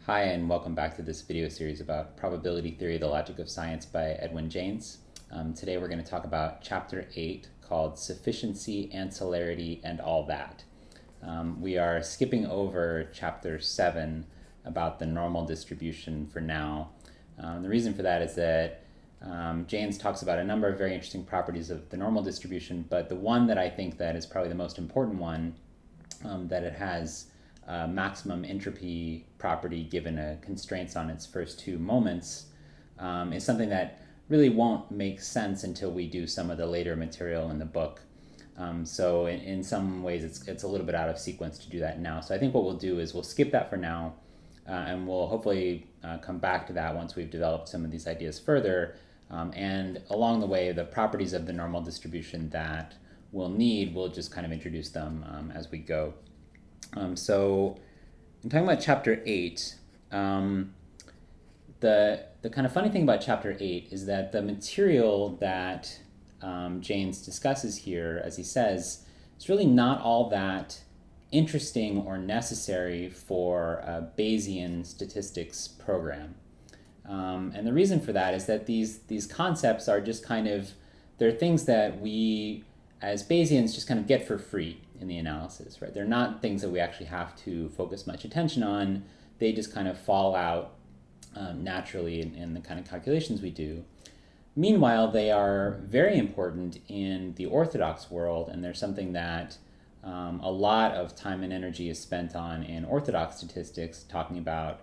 Hi, and welcome back to this video series about Probability Theory, the Logic of Science by Jaynes. Today we're going to talk about Chapter 8 called Sufficiency, Ancillarity, and All That. We are skipping over Chapter 7 about the normal distribution for now. The reason for that is that Jaynes talks about a number of very interesting properties of the normal distribution, but the one that I think that is probably the most important one, that it has maximum entropy property given constraints on its first two moments, is something that really won't make sense until we do some of the later material in the book. So in some ways it's a little bit out of sequence to do that now. So I think what we'll do is we'll skip that for now, and we'll hopefully come back to that once we've developed some of these ideas further. And along the way, the properties of the normal distribution that we'll need, we'll just kind of introduce them as we go. So I'm talking about Chapter 8. The kind of funny thing about Chapter 8 is that the material that Jaynes discusses here, as he says, is really not all that interesting or necessary for a Bayesian statistics program. And the reason for that is that these concepts are just kind of, they're things that we as Bayesians just kind of get for free in the analysis, right? They're not things that we actually have to focus much attention on. They just kind of fall out naturally in the kind of calculations we do. Meanwhile, they are very important in the orthodox world, and they're something that a lot of time and energy is spent on in orthodox statistics, talking about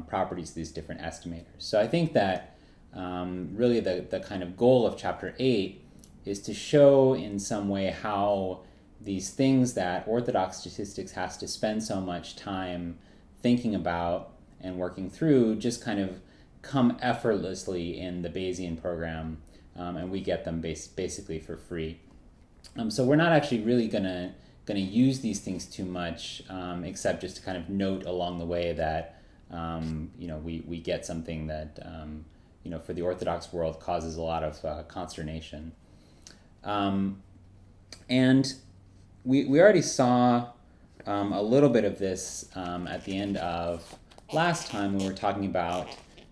properties of these different estimators. So I think that really the kind of goal of Chapter 8 is to show in some way how these things that orthodox statistics has to spend so much time thinking about and working through just kind of come effortlessly in the Bayesian program, and we get them basically for free. So we're not actually really gonna use these things too much, except just to kind of note along the way that we get something that for the orthodox world causes a lot of consternation. And we already saw a little bit of this at the end of last time when we were talking about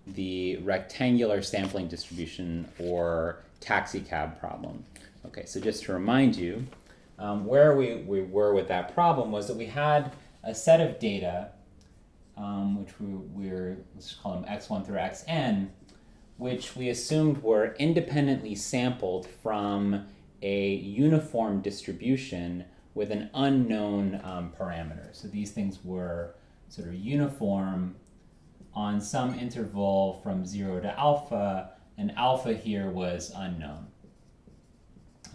the rectangular sampling distribution or taxicab problem. Okay, so just to remind you, where we were with that problem was that we had a set of data, which let's call them x1 through xn, which we assumed were independently sampled from a uniform distribution with an unknown parameter. So these things were sort of uniform on some interval from 0 to alpha, and alpha here was unknown.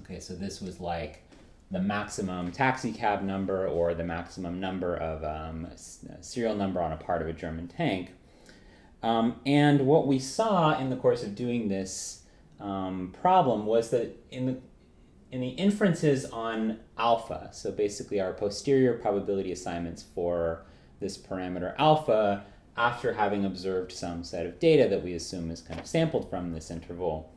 Okay, so this was like the maximum taxicab number or the maximum number of serial number on a part of a German tank. And what we saw in the course of doing this problem was that in the inferences on alpha, so basically our posterior probability assignments for this parameter alpha, after having observed some set of data that we assume is kind of sampled from this interval,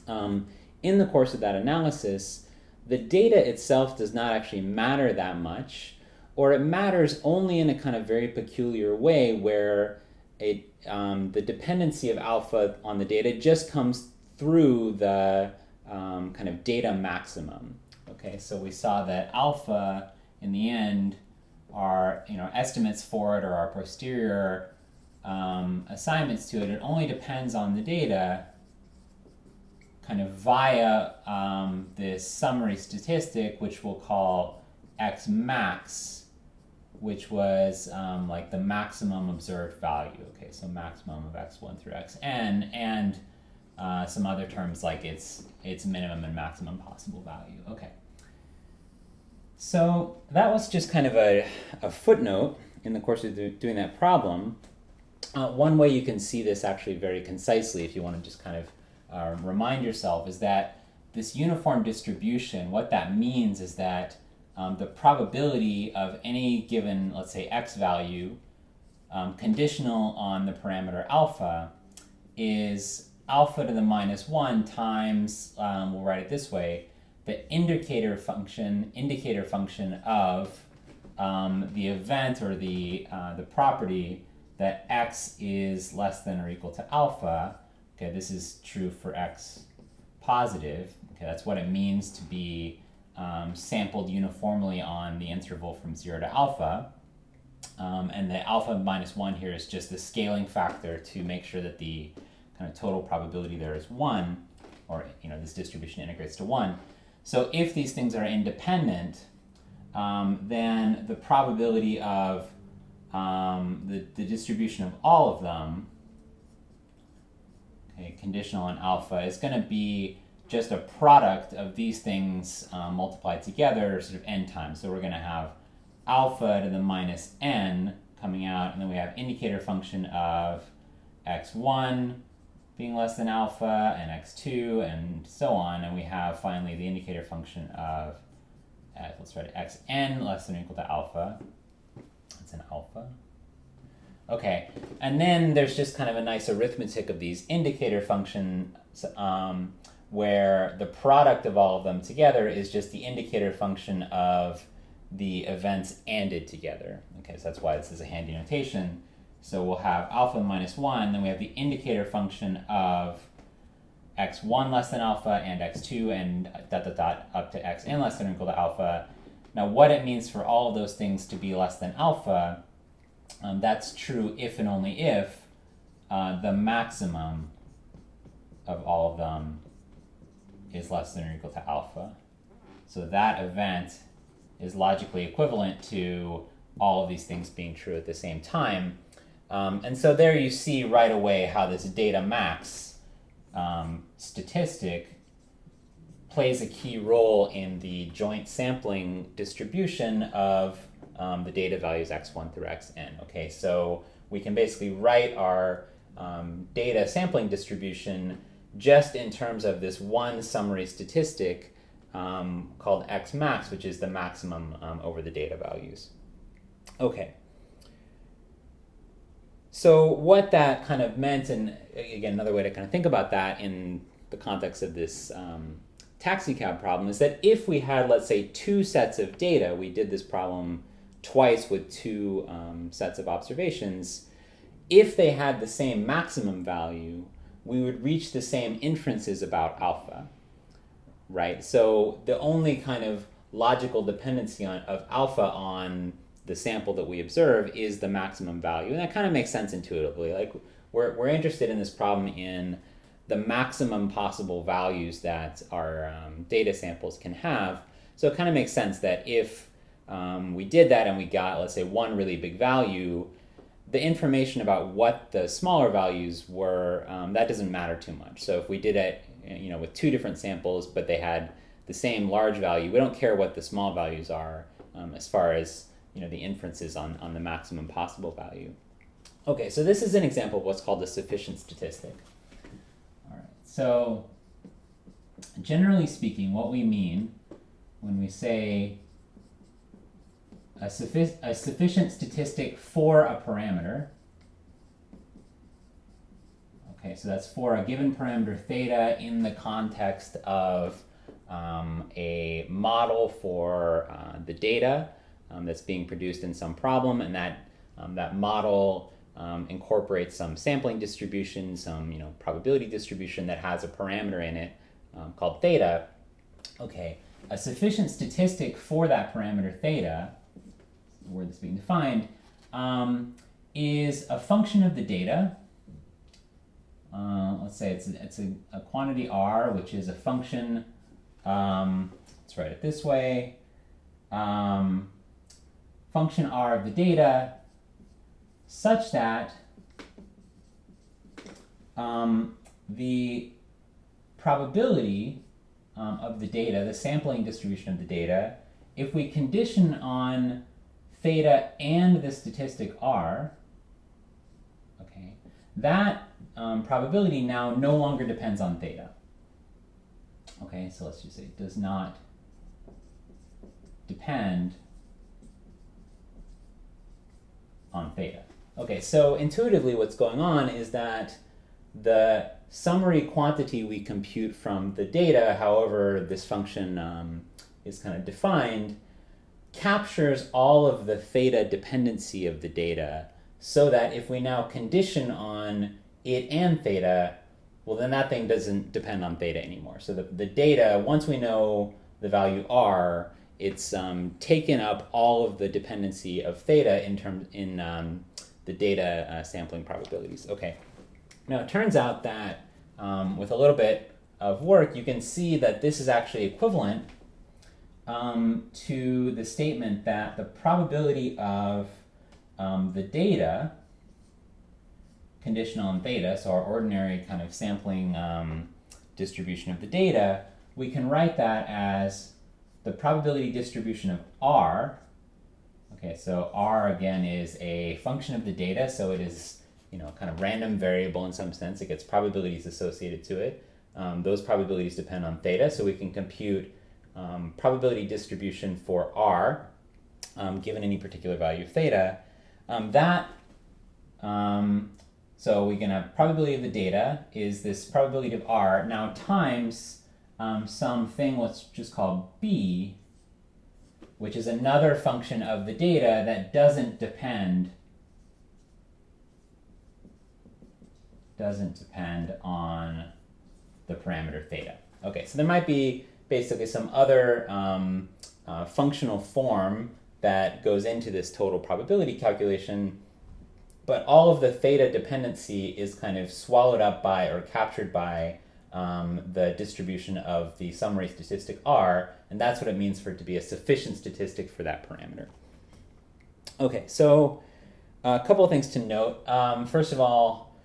in the course of that analysis, the data itself does not actually matter that much, or it matters only in a kind of very peculiar way where the dependency of alpha on the data just comes through the kind of data maximum. Okay, so we saw that alpha in the end are estimates for it or our posterior assignments to it. It only depends on the data kind of via this summary statistic, which we'll call x max, which was like the maximum observed value. Okay, so maximum of x1 through xn, and some other terms like its minimum and maximum possible value. Okay. So that was just kind of a footnote in the course of doing that problem. One way you can see this actually very concisely, if you want to just kind of remind yourself, is that this uniform distribution, what that means is that the probability of any given, let's say, x value, conditional on the parameter alpha, is alpha to the minus 1 times, we'll write it this way, the indicator function of the event or the property that x is less than or equal to alpha. Okay, this is true for x positive. Okay, that's what it means to be sampled uniformly on the interval from 0 to alpha. And the alpha minus 1 here is just the scaling factor to make sure that the kind of total probability there is 1, or this distribution integrates to 1. So if these things are independent, then the probability of the distribution of all of them, okay, conditional on alpha, is going to be just a product of these things multiplied together sort of n times. So we're going to have alpha to the minus n coming out, and then we have indicator function of x1 being less than alpha, and x2, and so on. And we have finally the indicator function of, let's write it, xn less than or equal to alpha. That's an alpha. Okay, and then there's just kind of a nice arithmetic of these indicator functions where the product of all of them together is just the indicator function of the events anded together. Okay, so that's why this is a handy notation. So we'll have alpha minus 1, then we have the indicator function of x1 less than alpha and x2 and dot dot dot up to xn less than or equal to alpha. Now what it means for all of those things to be less than alpha, that's true if and only if the maximum of all of them is less than or equal to alpha. So that event is logically equivalent to all of these things being true at the same time. And so there you see right away how this data max statistic plays a key role in the joint sampling distribution of the data values x1 through xn. Okay, so we can basically write our data sampling distribution just in terms of this one summary statistic called x max, which is the maximum over the data values. Okay. So what that kind of meant, and again, another way to kind of think about that in the context of this taxi cab problem, is that if we had, let's say, two sets of data, we did this problem twice with two sets of observations, if they had the same maximum value, we would reach the same inferences about alpha, right? So the only kind of logical dependency of alpha on the sample that we observe is the maximum value. And that kind of makes sense intuitively. Like we're interested in this problem in the maximum possible values that our data samples can have. So it kind of makes sense that if we did that and we got, let's say, one really big value, the information about what the smaller values were, that doesn't matter too much. So if we did it with two different samples, but they had the same large value, we don't care what the small values are as far as the inferences on the maximum possible value. Okay, so this is an example of what's called a sufficient statistic. All right, so generally speaking, what we mean when we say a sufficient statistic for a parameter, okay, so that's for a given parameter theta in the context of a model for the data that's being produced in some problem, and that model incorporates some sampling distribution, some probability distribution that has a parameter in it called theta. Okay, a sufficient statistic for that parameter theta, the word that's being defined, is a function of the data. Let's say it's a quantity r, which is a function. Let's write it this way. Function r of the data such that the probability of the data, the sampling distribution of the data, if we condition on theta and the statistic r, okay, that probability now no longer depends on theta. Okay, so let's just say it does not depend on theta. Okay, so intuitively what's going on is that the summary quantity we compute from the data, however this function is kind of defined, captures all of the theta dependency of the data so that if we now condition on it and theta, well, then that thing doesn't depend on theta anymore. So the data, once we know the value r, it's taken up all of the dependency of theta in the data sampling probabilities. Okay. Now it turns out that with a little bit of work, you can see that this is actually equivalent to the statement that the probability of the data conditional on theta, so our ordinary kind of sampling distribution of the data, we can write that as the probability distribution of r. Okay, so r again is a function of the data, so it is kind of random variable in some sense. It gets probabilities associated to it. Those probabilities depend on theta, so we can compute probability distribution for r given any particular value of theta. So we can have probability of the data is this probability of r now times something let's just call b, which is another function of the data that doesn't depend on the parameter theta. Okay, so there might be basically some other functional form that goes into this total probability calculation, but all of the theta dependency is kind of swallowed up by or captured by the distribution of the summary statistic r, and that's what it means for it to be a sufficient statistic for that parameter. Okay, so a couple of things to note. First of all,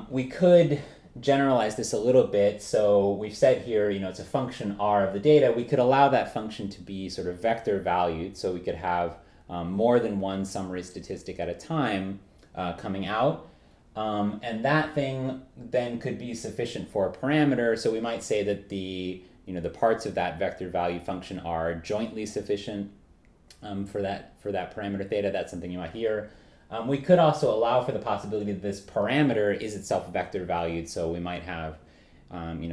we could generalize this a little bit. So we've said here, it's a function r of the data. We could allow that function to be sort of vector valued, so we could have more than one summary statistic at a time coming out. And that thing then could be sufficient for a parameter. So we might say that the parts of that vector value function are jointly sufficient for that parameter theta. That's something you might hear. We could also allow for the possibility that this parameter is itself vector valued. So we might have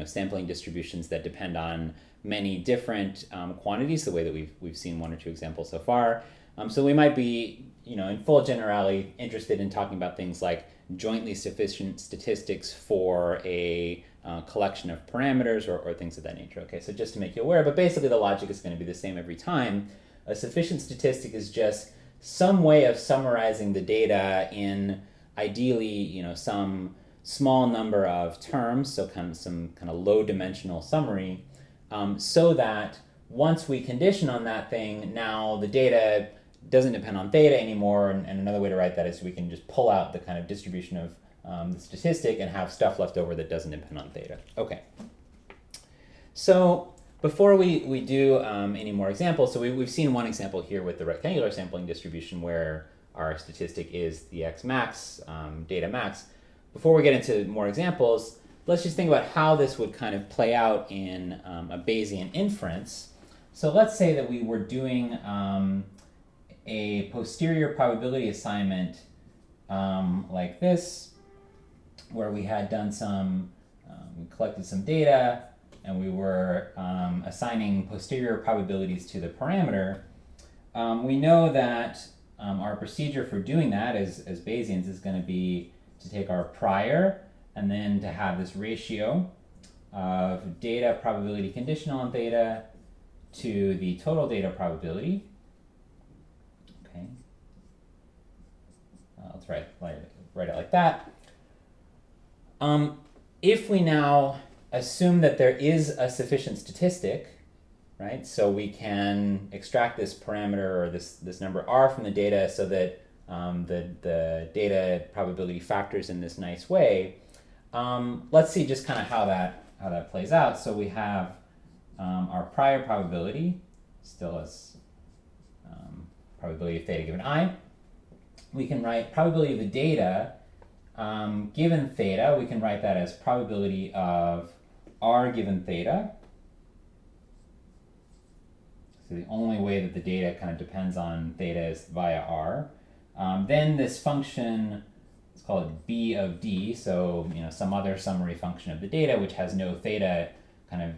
sampling distributions that depend on many different quantities, the way that we've seen one or two examples so far. So we might be, in full generality, interested in talking about things like jointly sufficient statistics for a collection of parameters or things of that nature. Okay, so just to make you aware, but basically the logic is going to be the same every time. A sufficient statistic is just some way of summarizing the data in ideally, some small number of terms, so some kind of low dimensional summary, so that once we condition on that thing, now the data doesn't depend on theta anymore, and another way to write that is we can just pull out the kind of distribution of the statistic and have stuff left over that doesn't depend on theta. Okay. So before we do any more examples, so we've seen one example here with the rectangular sampling distribution where our statistic is the x max, data max. Before we get into more examples, let's just think about how this would kind of play out in a Bayesian inference. So let's say that we were doing a posterior probability assignment like this, where we had done we collected some data, and we were assigning posterior probabilities to the parameter. We know that our procedure for doing that as Bayesians is going to be to take our prior and then to have this ratio of data probability conditional on theta to the total data probability. Okay, let's write it like that. If we now assume that there is a sufficient statistic, right? So we can extract this parameter or this number r from the data so that the data probability factors in this nice way. Let's see just kind of how that plays out. So we have our prior probability still as probability of theta given I. We can write probability of the data given theta. We can write that as probability of r given theta. So the only way that the data kind of depends on theta is via r. Then this function, let's call it b of d, so some other summary function of the data which has no theta kind of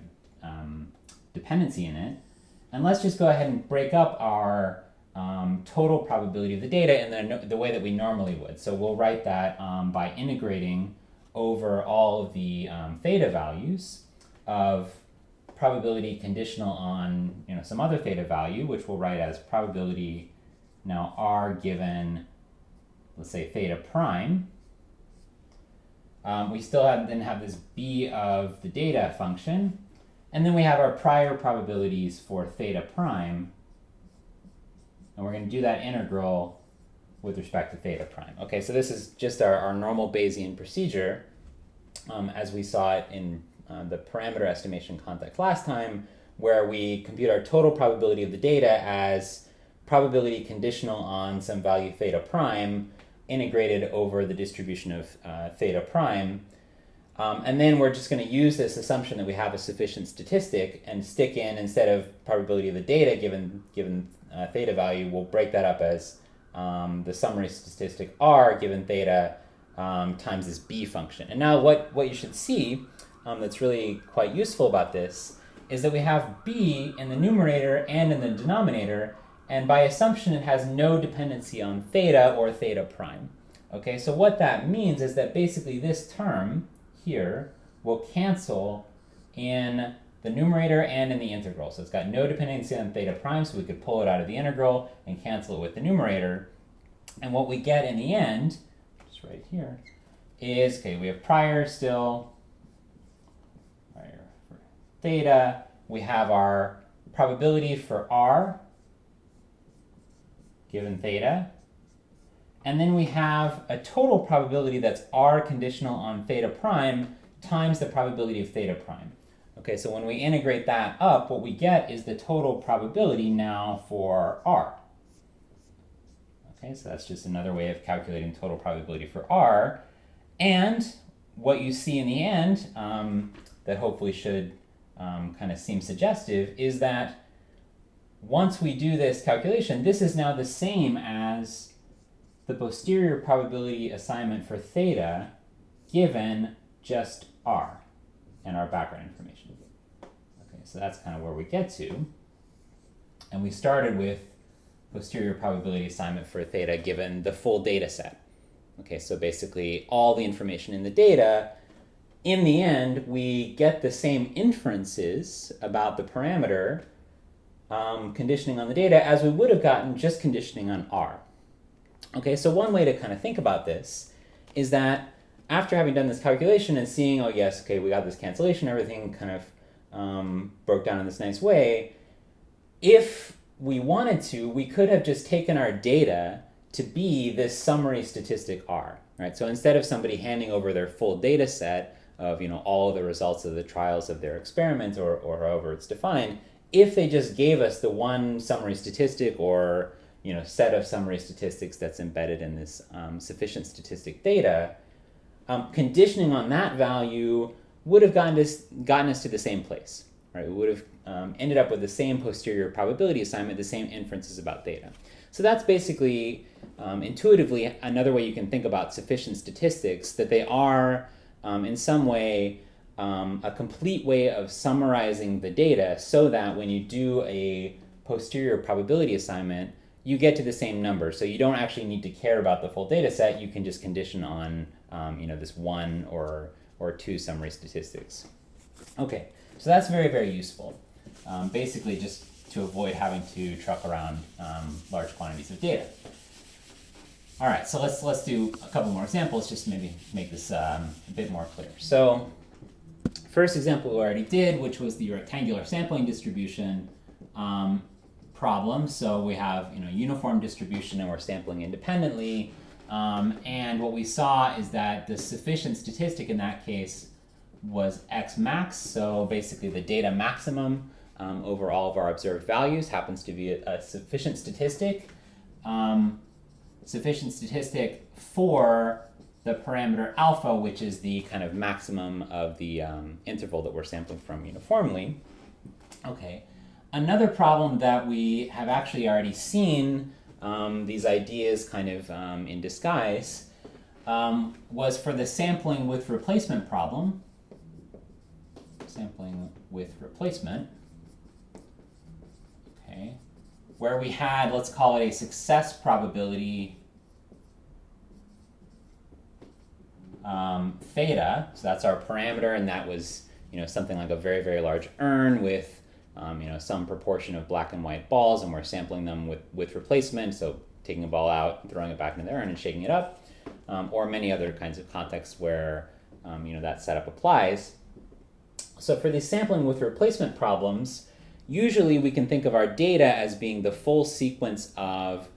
dependency in it. And let's just go ahead and break up our total probability of the data in the way that we normally would. So we'll write that by integrating over all of the theta values of probability conditional on some other theta value, which we'll write as probability now r given, let's say, theta prime. We still then have this b of the data function, and then we have our prior probabilities for theta prime, and we're going to do that integral with respect to theta prime. Okay, so this is just our normal Bayesian procedure as we saw it in the parameter estimation context last time, where we compute our total probability of the data as probability conditional on some value theta prime integrated over the distribution of theta prime. And then we're just going to use this assumption that we have a sufficient statistic and stick in, instead of probability of the data given theta value, we'll break that up as the summary statistic r given theta times this b function. And now what you should see that's really quite useful about this is that we have b in the numerator and in the denominator, and by assumption it has no dependency on theta or theta prime. Okay, so what that means is that basically this term here will cancel in the numerator and in the integral. So it's got no dependency on theta prime, so we could pull it out of the integral and cancel it with the numerator. And what we get in the end, just right here, is, okay, we have prior still, prior for theta, we have our probability for r given theta, and then we have a total probability that's r conditional on theta prime times the probability of theta prime. Okay, so when we integrate that up, what we get is the total probability now for r. Okay, so that's just another way of calculating total probability for r. And what you see in the end, that hopefully should kind of seem suggestive, is that once we do this calculation, this is now the same as the posterior probability assignment for theta given just r and our background information. Okay, so that's kind of where we get to. And we started with posterior probability assignment for theta given the full data set. Okay, so basically all the information in the data. In the end, we get the same inferences about the parameter conditioning on the data as we would have gotten just conditioning on r. Okay, so one way to kind of think about this is that after having done this calculation and seeing, oh yes, okay, we got this cancellation, everything kind of broke down in this nice way, if we wanted to, we could have just taken our data to be this summary statistic r, right? So instead of somebody handing over their full data set of all of the results of the trials of their experiment or however it's defined, if they just gave us the one summary statistic or set of summary statistics that's embedded in this sufficient statistic data, conditioning on that value would have gotten us to the same place, right? We would have ended up with the same posterior probability assignment, the same inferences about theta. So that's basically intuitively another way you can think about sufficient statistics, that they are in some way a complete way of summarizing the data so that when you do a posterior probability assignment, you get to the same number. So you don't actually need to care about the full data set. You can just condition on this one or two summary statistics. Okay, so that's very, very useful. Basically just to avoid having to truck around large quantities of data. All right, so let's do a couple more examples just to maybe make this a bit more clear. So first example we already did, which was the rectangular sampling distribution problem. So we have uniform distribution and we're sampling independently. And what we saw is that the sufficient statistic in that case was x max. So basically the data maximum over all of our observed values happens to be a sufficient statistic. Sufficient statistic for the parameter alpha, which is the kind of maximum of the interval that we're sampling from uniformly. Okay. Another problem that we have actually already seen these ideas kind of in disguise was for the sampling with replacement problem. Sampling with replacement. Okay. where we had, let's call it a success probability theta. So that's our parameter, and that was something like a very, very large urn with some proportion of black and white balls, and we're sampling them with replacement, so taking a ball out, throwing it back into the urn and shaking it up, or many other kinds of contexts where that setup applies. So for these sampling with replacement problems, usually we can think of our data as being the full sequence of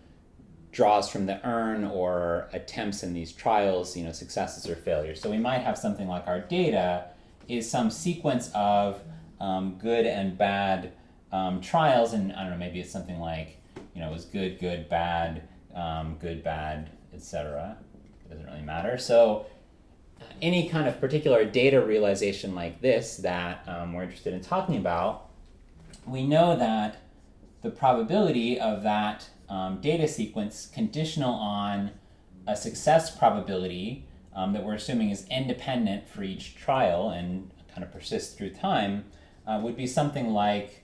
draws from the urn or attempts in these trials, successes or failures. So we might have something like our data is some sequence of good and bad trials, and I don't know, maybe it's something like, it was good, good, bad, etc. It doesn't really matter. So any kind of particular data realization like this that we're interested in talking about, we know that the probability of that data sequence conditional on a success probability that we're assuming is independent for each trial and kind of persists through time would be something like,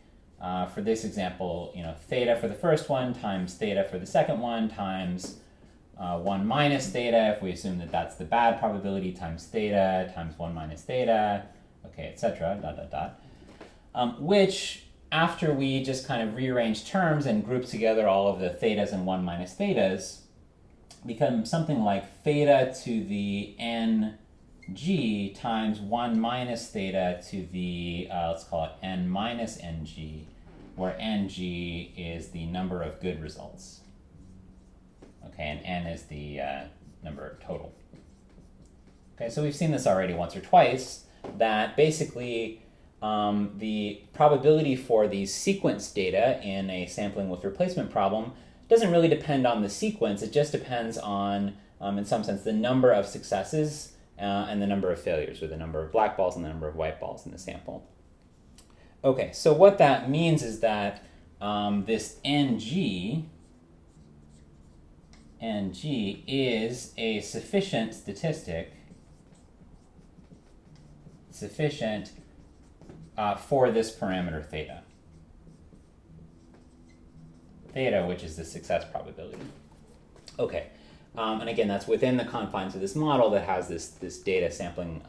for this example, theta for the first one times theta for the second one times 1 minus theta, if we assume that that's the bad probability, times theta times 1 minus theta, okay, etc., which, after we just kind of rearrange terms and group together all of the thetas and 1 minus thetas, become something like theta to the ng times 1 minus theta to the, let's call it n minus ng, where ng is the number of good results. Okay, and n is the number total. Okay, so we've seen this already once or twice, that basically the probability for these sequence data in a sampling with replacement problem doesn't really depend on the sequence. It just depends on, in some sense, the number of successes and the number of failures, or the number of black balls and the number of white balls in the sample. Okay, so what that means is that this ng is a sufficient statistic, sufficient for this parameter theta. Theta, which is the success probability. Okay, and again, that's within the confines of this model that has this data sampling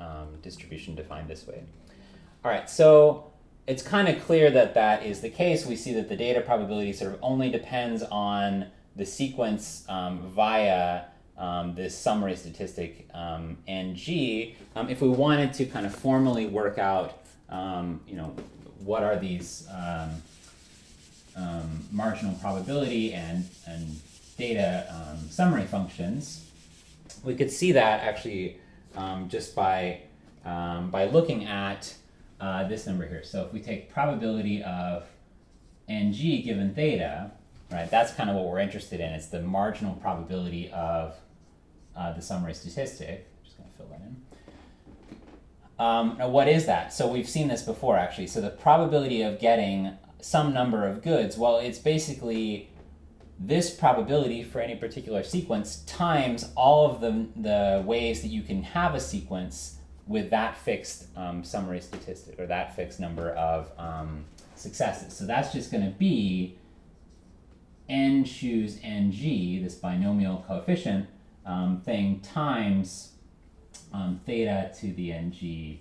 distribution defined this way. All right, so it's kind of clear that that is the case. We see that the data probability sort of only depends on the sequence via this summary statistic ng. If we wanted to kind of formally work out, what are these marginal probability and data summary functions, we could see that actually just by looking at this number here. So if we take probability of ng given theta, right, that's kind of what we're interested in. It's the marginal probability of the summary statistic. I'm just going to fill that in. Now, what is that? So we've seen this before, actually. So the probability of getting some number of goods, well, it's basically this probability for any particular sequence times all of the ways that you can have a sequence with that fixed summary statistic, or that fixed number of successes. So that's just going to be n choose ng, this binomial coefficient thing, times theta to the ng,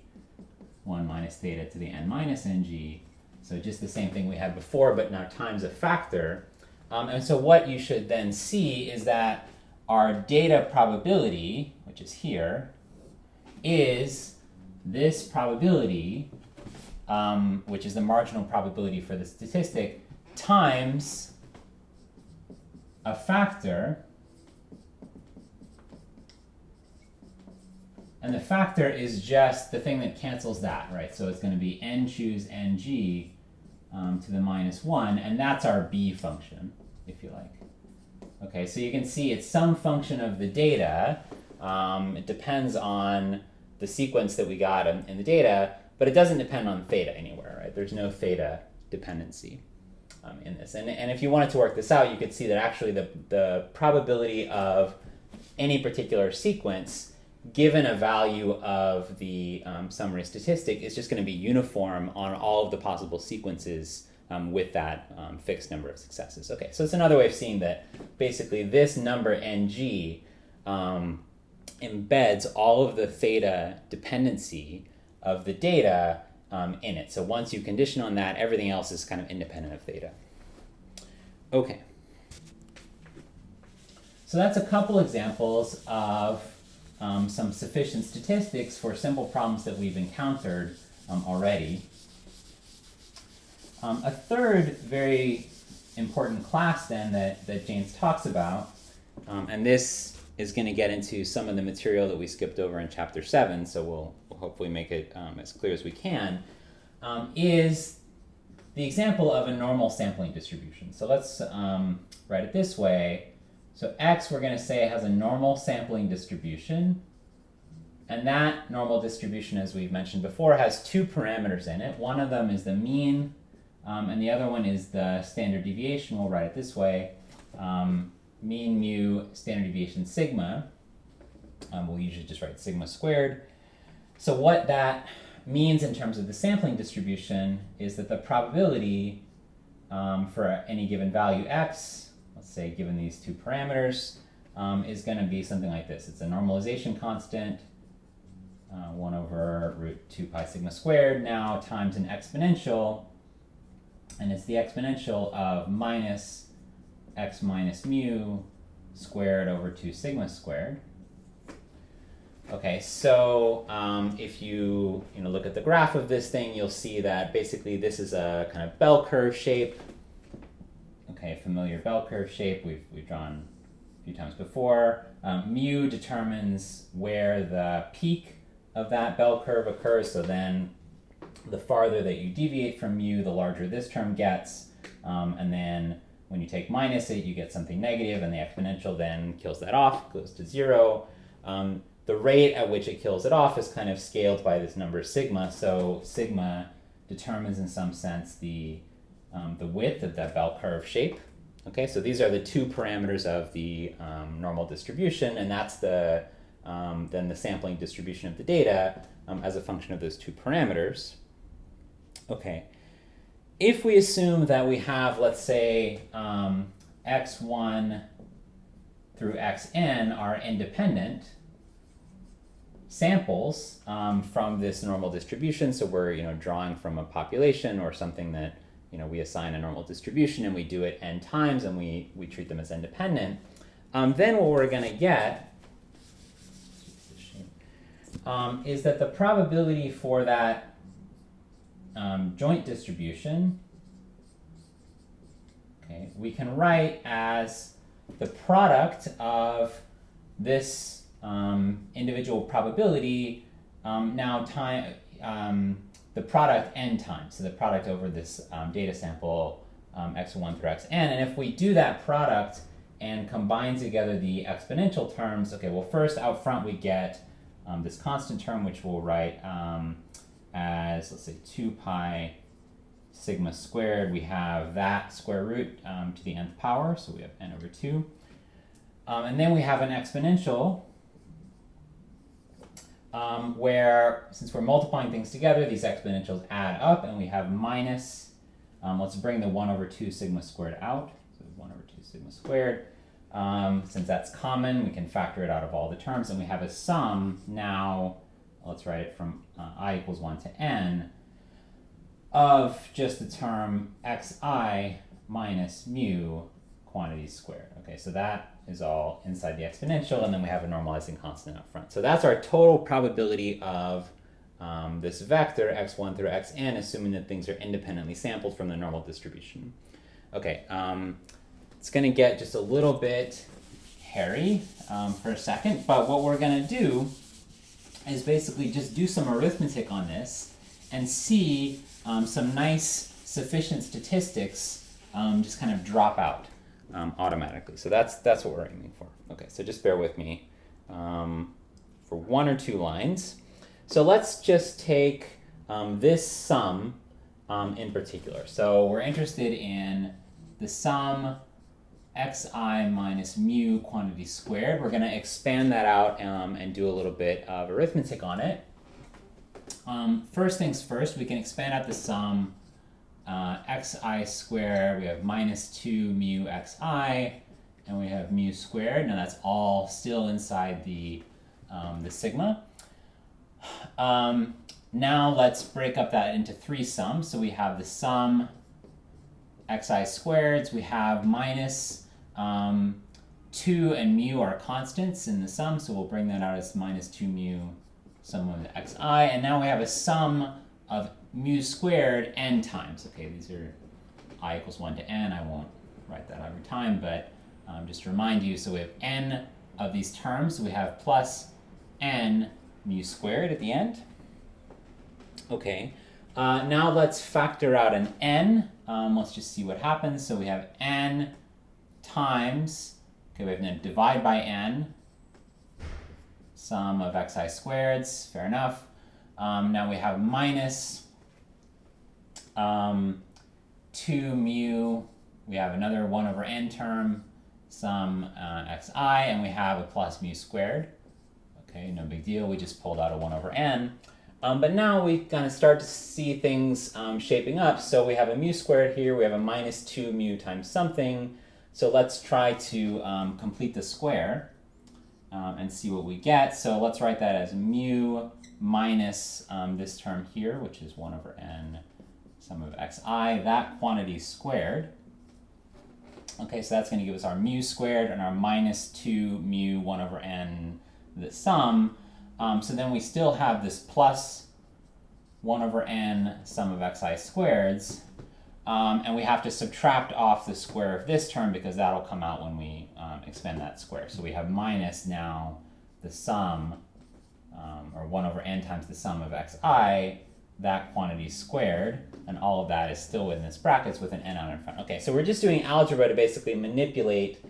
1 minus theta to the n minus ng. So just the same thing we had before, but now times a factor. And so what you should then see is that our data probability, which is here, is this probability, which is the marginal probability for the statistic, times a factor. And the factor is just the thing that cancels that, right? So it's going to be n choose ng to the minus 1, and that's our b function, if you like. Okay, so you can see it's some function of the data. It depends on the sequence that we got in the data, but it doesn't depend on theta anywhere, right? There's no theta dependency in this. And if you wanted to work this out, you could see that actually the probability of any particular sequence given a value of the summary statistic is just going to be uniform on all of the possible sequences with that fixed number of successes. Okay, so it's another way of seeing that basically this number ng embeds all of the theta dependency of the data in it. So once you condition on that, everything else is kind of independent of theta. Okay. So that's a couple examples of some sufficient statistics for simple problems that we've encountered already. A third very important class then that Jaynes talks about, and this is going to get into some of the material that we skipped over in chapter 7, so we'll hopefully make it as clear as we can, is the example of a normal sampling distribution. So let's write it this way. So x, we're going to say, has a normal sampling distribution, and that normal distribution, as we've mentioned before, has two parameters in it. One of them is the mean, and the other one is the standard deviation. We'll write it this way. Mean, mu, standard deviation, sigma. We'll usually just write sigma squared. So what that means in terms of the sampling distribution is that the probability for any given value x, let's say given these two parameters, is going to be something like this. It's a normalization constant, 1 over root 2 pi sigma squared now times an exponential, and it's the exponential of minus x minus mu squared over 2 sigma squared. Okay, so if you look at the graph of this thing, you'll see that basically this is a kind of bell curve shape. Okay, familiar bell curve shape we've drawn a few times before. Mu determines where the peak of that bell curve occurs, so then the farther that you deviate from mu, the larger this term gets, and then when you take minus it, you get something negative, and the exponential then kills that off, goes to 0. The rate at which it kills it off is kind of scaled by this number sigma, so sigma determines in some sense the width of that bell curve shape. Okay, so these are the two parameters of the normal distribution, and that's then the sampling distribution of the data as a function of those two parameters. Okay. If we assume that we have, let's say, x1 through xn are independent samples from this normal distribution, so we're drawing from a population or something that we assign a normal distribution and we do it n times and we treat them as independent, then what we're going to get is that the probability for that joint distribution, okay, we can write as the product of this individual probability the product n times, so the product over this data sample x1 through xn. And if we do that product and combine together the exponential terms, okay, well first out front we get this constant term, which we'll write as, let's say, 2 pi sigma squared. We have that square root to the nth power, so we have n over 2. And then we have an exponential where, since we're multiplying things together, these exponentials add up, and we have minus, let's bring the 1 over 2 sigma squared out, so 1 over 2 sigma squared. Since that's common, we can factor it out of all the terms, and we have a sum now, let's write it from I equals 1 to n, of just the term xi minus mu quantities squared. Okay, so that is all inside the exponential, and then we have a normalizing constant up front. So that's our total probability of this vector x1 through xn, assuming that things are independently sampled from the normal distribution. Okay, it's going to get just a little bit hairy for a second, but what we're going to do is basically just do some arithmetic on this and see some nice sufficient statistics just kind of drop out automatically. So that's what we're aiming for. Okay, so just bear with me for 1 or 2 lines. So let's just take this sum in particular. So we're interested in the sum xi minus mu quantity squared. We're going to expand that out and do a little bit of arithmetic on it. First things first, we can expand out the sum xi squared, we have minus 2 mu xi, and we have mu squared. Now that's all still inside the sigma. Now let's break up that into three sums. So we have the sum xi squareds, we have minus 2 and mu are constants in the sum, so we'll bring that out as minus 2 mu sum of xi, and now we have a sum of mu squared n times. Okay, these are I equals 1 to n. I won't write that every time, but just to remind you, so we have n of these terms, so we have plus n mu squared at the end. Okay, now let's factor out an n. Let's just see what happens. So we have n times, okay, we have to divide by n, sum of xi squareds, fair enough. Now we have minus 2 mu, we have another 1 over n term, sum xi, and we have a plus mu squared. Okay, no big deal, we just pulled out a 1 over n. But now we kind of start to see things shaping up. So we have a mu squared here, we have a minus 2 mu times something. So let's try to complete the square and see what we get. So let's write that as mu minus this term here, which is 1 over n sum of xi, that quantity squared. Okay, so that's going to give us our mu squared and our minus 2 mu 1 over n, the sum. So then we still have this plus 1 over n sum of xi squareds, and we have to subtract off the square of this term because that'll come out when we expand that square. So we have minus now the sum, or 1 over n times the sum of xi, that quantity squared, and all of that is still within this brackets with an n out in front. Okay, so we're just doing algebra to basically manipulate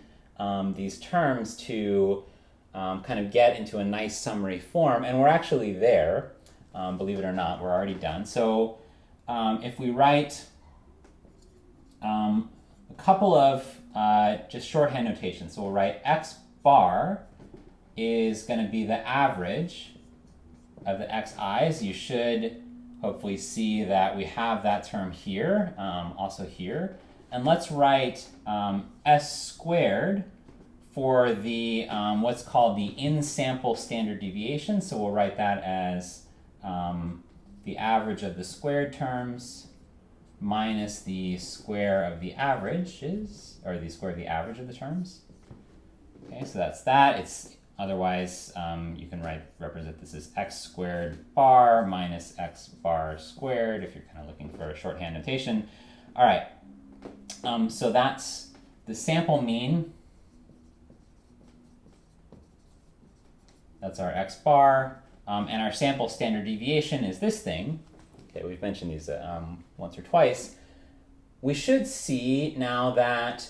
these terms to kind of get into a nice summary form, and we're actually there. Believe it or not, we're already done. So if we write a couple of just shorthand notations, so we'll write x bar is going to be the average of the xi's. You should hopefully see that we have that term here, also here. And let's write s squared for the what's called the in-sample standard deviation. So we'll write that as the average of the squared terms minus the square of the averages, or the square of the average of the terms. Okay, so that's that. It's otherwise you can represent this as x squared bar minus x bar squared if you're kind of looking for a shorthand notation. All right, so that's the sample mean. That's our x bar, and our sample standard deviation is this thing. Okay, we've mentioned these once or twice. We should see now that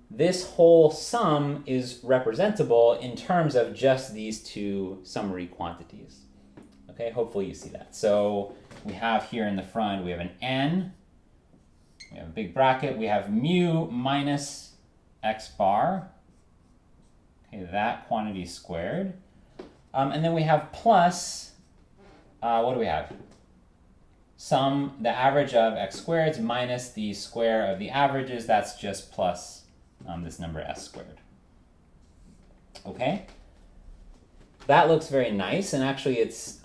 this whole sum is representable in terms of just these two summary quantities. Okay, hopefully you see that. So we have here in the front, we have an n, we have a big bracket, we have mu minus x bar, okay, that quantity squared. And then we have plus, what do we have? Sum, the average of x squareds minus the square of the averages, that's just plus this number s squared. Okay? That looks very nice, and actually it's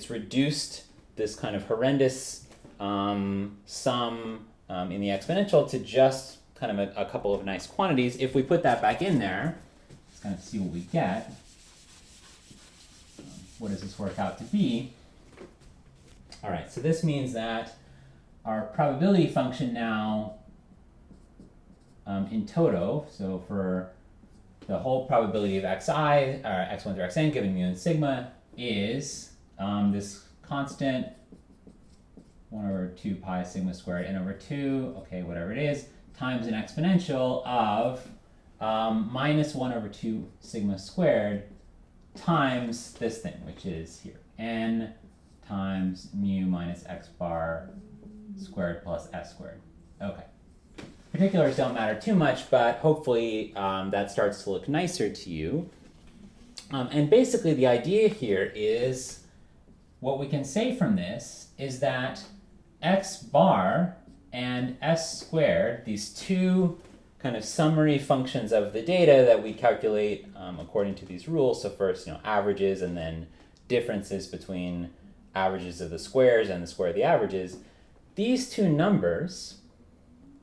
reduced this kind of horrendous sum in the exponential to just kind of a couple of nice quantities. If we put that back in there, let's kind of see what we get. What does this work out to be? All right, so this means that our probability function now in toto, so for the whole probability of xi, or x1 through xn, given mu and sigma, is this constant 1 over 2 pi sigma squared n over 2, okay, whatever it is, times an exponential of minus 1 over 2 sigma squared times this thing, which is here, n times mu minus x bar squared plus s squared. Okay. Particulars don't matter too much, but hopefully that starts to look nicer to you. And basically the idea here is, what we can say from this is that x bar and s squared, these two kind of summary functions of the data that we calculate according to these rules. So first, averages, and then differences between averages of the squares and the square of the averages. These two numbers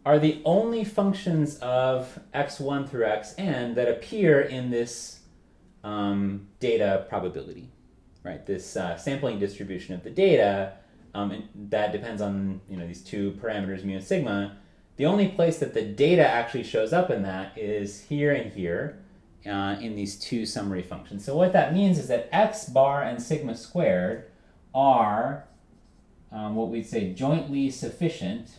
are the only functions of x1 through xn that appear in this data probability, right? This sampling distribution of the data that depends on these two parameters, mu and sigma. The only place that the data actually shows up in that is here and here in these two summary functions. So what that means is that x bar and sigma squared are what we'd say jointly sufficient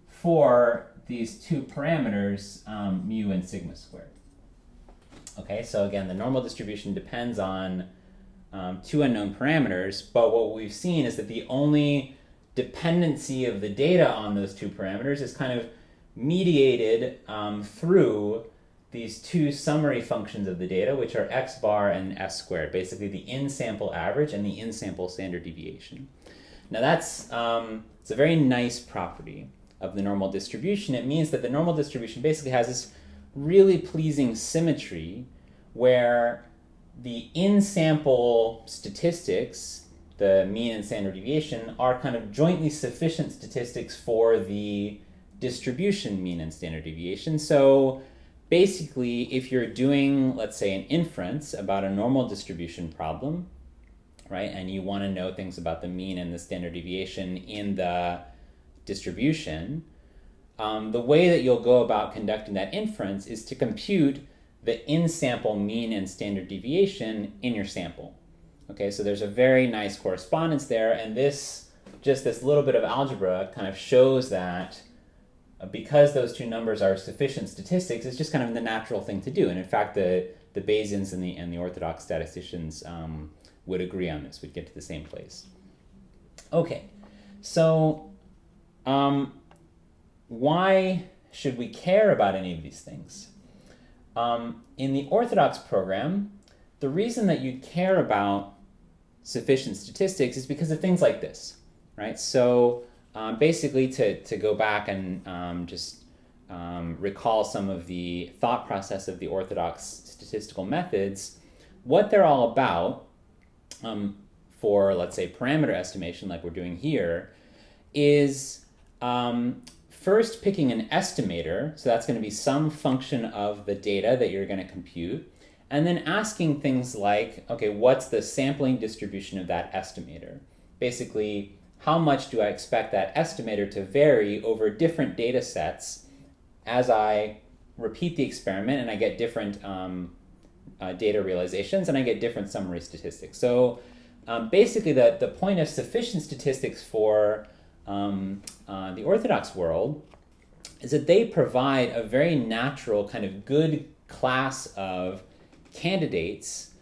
for these two parameters, mu and sigma squared. Okay, so again, the normal distribution depends on two unknown parameters, but what we've seen is that the only dependency of the data on those two parameters is kind of mediated through these two summary functions of the data, which are x bar and s squared, basically the in-sample average and the in-sample standard deviation. Now that's it's a very nice property of the normal distribution. It means that the normal distribution basically has this really pleasing symmetry where the in-sample statistics, the mean and standard deviation, are kind of jointly sufficient statistics for the distribution mean and standard deviation. So basically, if you're doing, let's say, an inference about a normal distribution problem, right, and you want to know things about the mean and the standard deviation in the distribution, the way that you'll go about conducting that inference is to compute the in-sample mean and standard deviation in your sample. Okay, so there's a very nice correspondence there, and this little bit of algebra kind of shows that because those two numbers are sufficient statistics, it's just kind of the natural thing to do. And in fact, the Bayesians and the orthodox statisticians would agree on this. We'd get to the same place. Okay, so why should we care about any of these things? In the orthodox program, the reason that you'd care about sufficient statistics is because of things like this, right? So basically, to go back and just recall some of the thought process of the orthodox statistical methods, what they're all about for, let's say, parameter estimation like we're doing here is first picking an estimator, so that's going to be some function of the data that you're going to compute, and then asking things like, okay, what's the sampling distribution of that estimator? Basically, how much do I expect that estimator to vary over different data sets as I repeat the experiment and I get different data realizations and I get different summary statistics. So basically the point of sufficient statistics for the orthodox world is that they provide a very natural kind of good class of candidates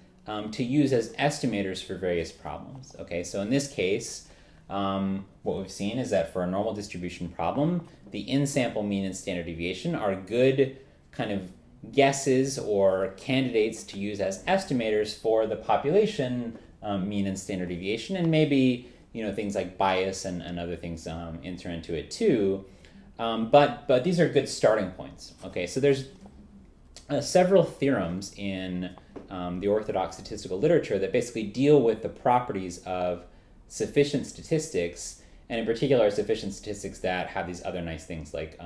to use as estimators for various problems. Okay, so in this case, what we've seen is that for a normal distribution problem, the in-sample mean and standard deviation are good kind of guesses or candidates to use as estimators for the population mean and standard deviation, and maybe things like bias and other things enter into it too. But these are good starting points. Okay, so there's several theorems in the orthodox statistical literature that basically deal with the properties of sufficient statistics, and in particular sufficient statistics that have these other nice things like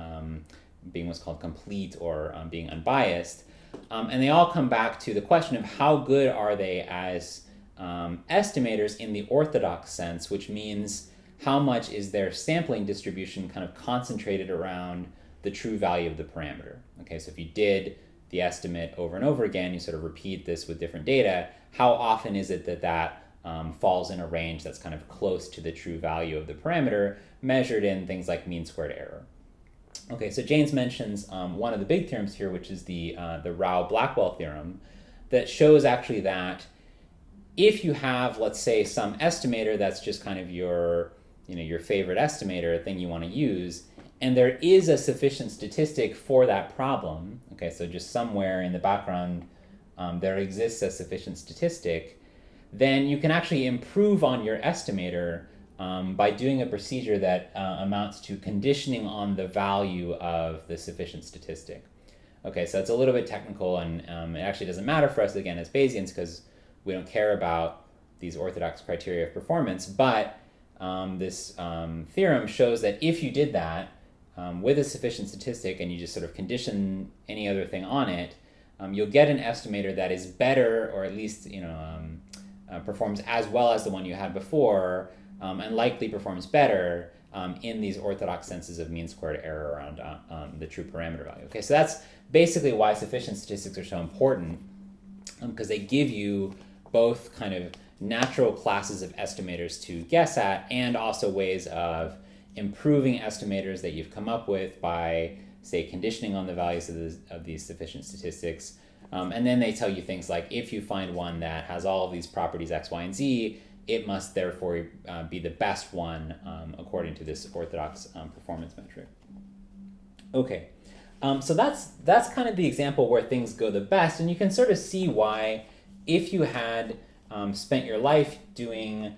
being what's called complete or being unbiased. And they all come back to the question of how good are they as estimators in the orthodox sense, which means how much is their sampling distribution kind of concentrated around the true value of the parameter. Okay, so if you did the estimate over and over again, you sort of repeat this with different data, how often is it that falls in a range that's kind of close to the true value of the parameter, measured in things like mean squared error. Okay, so Jaynes mentions one of the big theorems here, which is the Rao-Blackwell theorem, that shows actually that if you have, let's say, some estimator that's just kind of your favorite estimator, thing you want to use, and there is a sufficient statistic for that problem, okay, so just somewhere in the background there exists a sufficient statistic, then you can actually improve on your estimator by doing a procedure that amounts to conditioning on the value of the sufficient statistic. Okay, so it's a little bit technical, and it actually doesn't matter for us, again, as Bayesians, because we don't care about these orthodox criteria of performance, but this theorem shows that if you did that with a sufficient statistic and you just sort of condition any other thing on it, you'll get an estimator that is better, or at least performs as well as the one you had before, and likely performs better in these orthodox senses of mean squared error around the true parameter value. Okay, so that's basically why sufficient statistics are so important, because they give you both kind of natural classes of estimators to guess at, and also ways of improving estimators that you've come up with by, say, conditioning on the values of these sufficient statistics. And then they tell you things like, if you find one that has all of these properties X, Y, and Z, it must therefore be the best one according to this orthodox performance metric. Okay, so that's kind of the example where things go the best, and you can sort of see why, if you had spent your life doing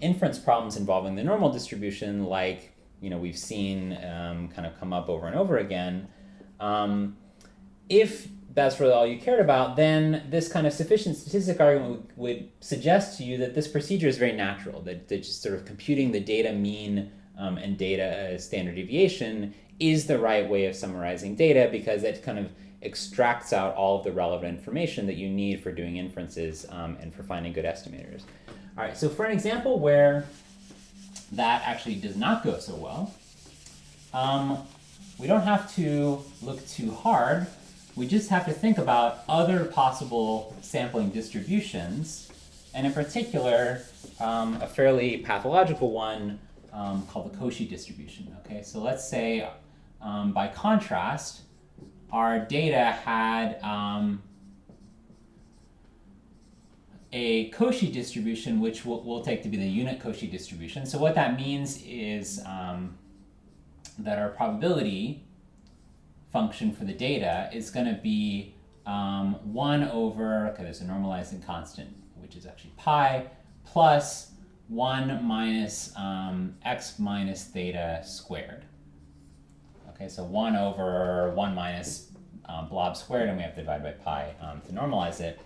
inference problems involving the normal distribution, like we've seen kind of come up over and over again, if that's really all you cared about, then this kind of sufficient statistic argument would suggest to you that this procedure is very natural, that just sort of computing the data mean and data standard deviation is the right way of summarizing data, because it kind of extracts out all of the relevant information that you need for doing inferences and for finding good estimators. All right, so for an example where that actually does not go so well, we don't have to look too hard. We just have to think about other possible sampling distributions, and in particular, a fairly pathological one called the Cauchy distribution. Okay, so let's say, by contrast, our data had a Cauchy distribution, which we'll take to be the unit Cauchy distribution. So what that means is that our probability function for the data is going to be 1 over, okay, there's a normalizing constant, which is actually pi, plus 1 minus x minus theta squared. Okay, so 1 over 1 minus blob squared, and we have to divide by pi to normalize it.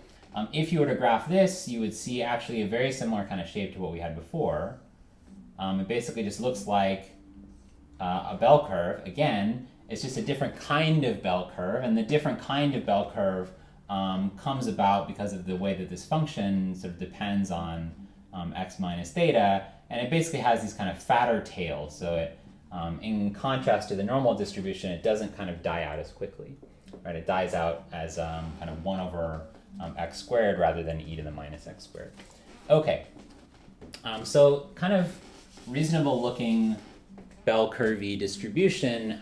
If you were to graph this, you would see actually a very similar kind of shape to what we had before. It basically just looks like a bell curve. Again, it's just a different kind of bell curve, and the different kind of bell curve comes about because of the way that this function sort of depends on x minus theta, and it basically has these kind of fatter tails. So it, in contrast to the normal distribution, it doesn't kind of die out as quickly, right? It dies out as kind of 1 over x squared rather than e to the minus x squared. Okay, so kind of reasonable looking bell curvy distribution.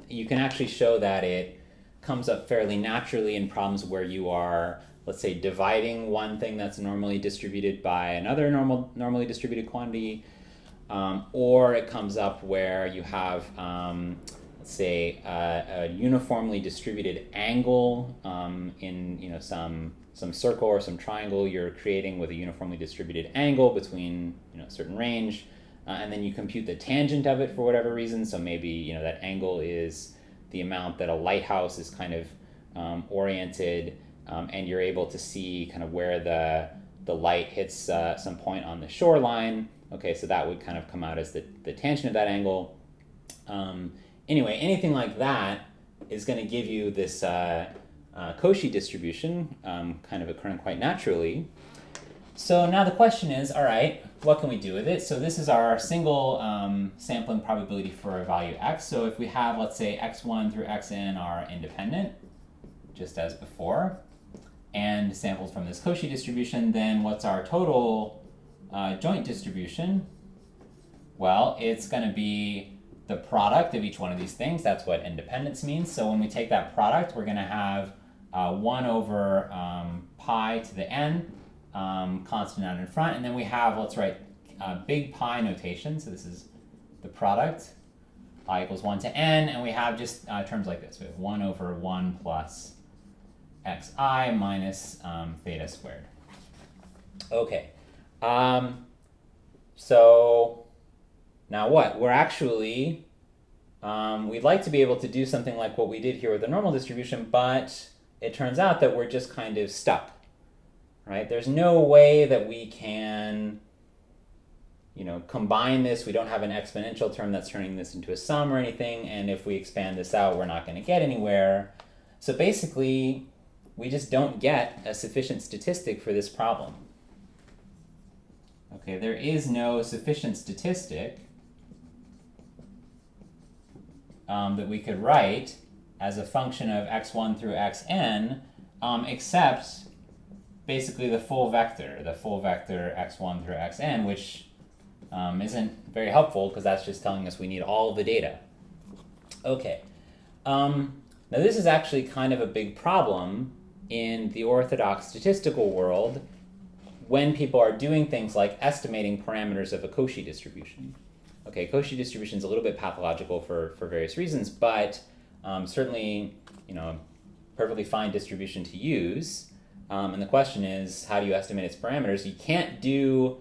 You can actually show that it comes up fairly naturally in problems where you are, let's say, dividing one thing that's normally distributed by another normally distributed quantity, or it comes up where you have, let's say, a uniformly distributed angle in some circle or some triangle you're creating with a uniformly distributed angle between a certain range, and then you compute the tangent of it for whatever reason. So maybe that angle is the amount that a lighthouse is kind of oriented, and you're able to see kind of where the light hits some point on the shoreline. Okay, so that would kind of come out as the tangent of that angle. Anyway, anything like that is going to give you this Cauchy distribution kind of occurring quite naturally. So now the question is, all right, what can we do with it? So this is our single sampling probability for a value x. So if we have, let's say, x1 through xn are independent, just as before, and sampled from this Cauchy distribution, then what's our total joint distribution? Well, it's going to be the product of each one of these things. That's what independence means. So when we take that product, we're going to have 1 over pi to the n, constant out in front, and then we have, let's write big pi notation. So this is the product, I equals 1 to n, and we have just terms like this. We have 1 over 1 plus xi minus theta squared. Okay. So now what? We're actually, we'd like to be able to do something like what we did here with the normal distribution, but it turns out that we're just kind of stuck, right? There's no way that we can, combine this. We don't have an exponential term that's turning this into a sum or anything, and if we expand this out, we're not going to get anywhere. So basically, we just don't get a sufficient statistic for this problem. Okay, there is no sufficient statistic that we could write as a function of x1 through xn, except basically the full vector x1 through xn, which isn't very helpful because that's just telling us we need all of the data. Okay, now this is actually kind of a big problem in the orthodox statistical world when people are doing things like estimating parameters of a Cauchy distribution. Okay, Cauchy distribution is a little bit pathological for various reasons, but certainly, perfectly fine distribution to use. And the question is, how do you estimate its parameters? You can't do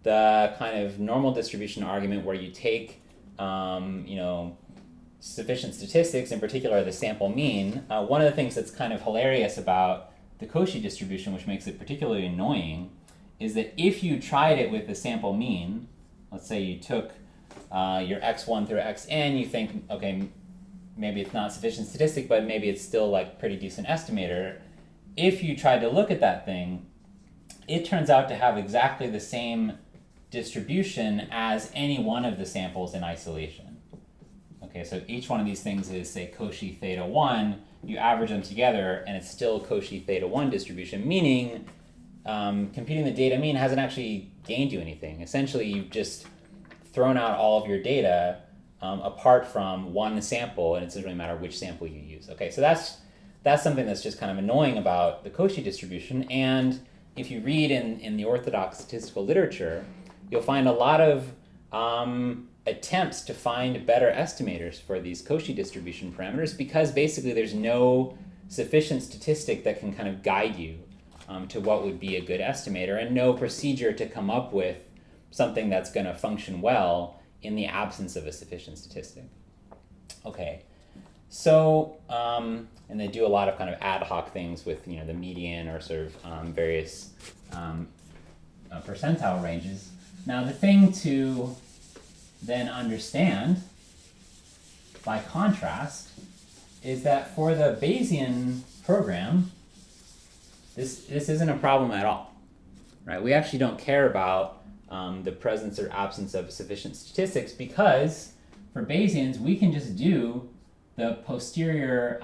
the kind of normal distribution argument where you take, sufficient statistics, in particular the sample mean. One of the things that's kind of hilarious about the Cauchy distribution, which makes it particularly annoying, is that if you tried it with the sample mean, let's say you took your x1 through xn, you think, okay, maybe it's not sufficient statistic, but maybe it's still like pretty decent estimator. If you tried to look at that thing, it turns out to have exactly the same distribution as any one of the samples in isolation. Okay, so each one of these things is, say, Cauchy theta 1. You average them together, and it's still Cauchy theta 1 distribution, meaning computing the data mean hasn't actually gained you anything. Essentially, you've just thrown out all of your data apart from one sample, and it doesn't really matter which sample you use. Okay, so that's something that's just kind of annoying about the Cauchy distribution. And if you read in the orthodox statistical literature, you'll find a lot of attempts to find better estimators for these Cauchy distribution parameters because basically there's no sufficient statistic that can kind of guide you to what would be a good estimator, and no procedure to come up with something that's going to function well in the absence of a sufficient statistic. Okay, so, and they do a lot of kind of ad hoc things with, the median or sort of various percentile ranges. Now, the thing to then understand, by contrast, is that for the Bayesian program, this isn't a problem at all, right? We actually don't care about the presence or absence of sufficient statistics because for Bayesians, we can just do the posterior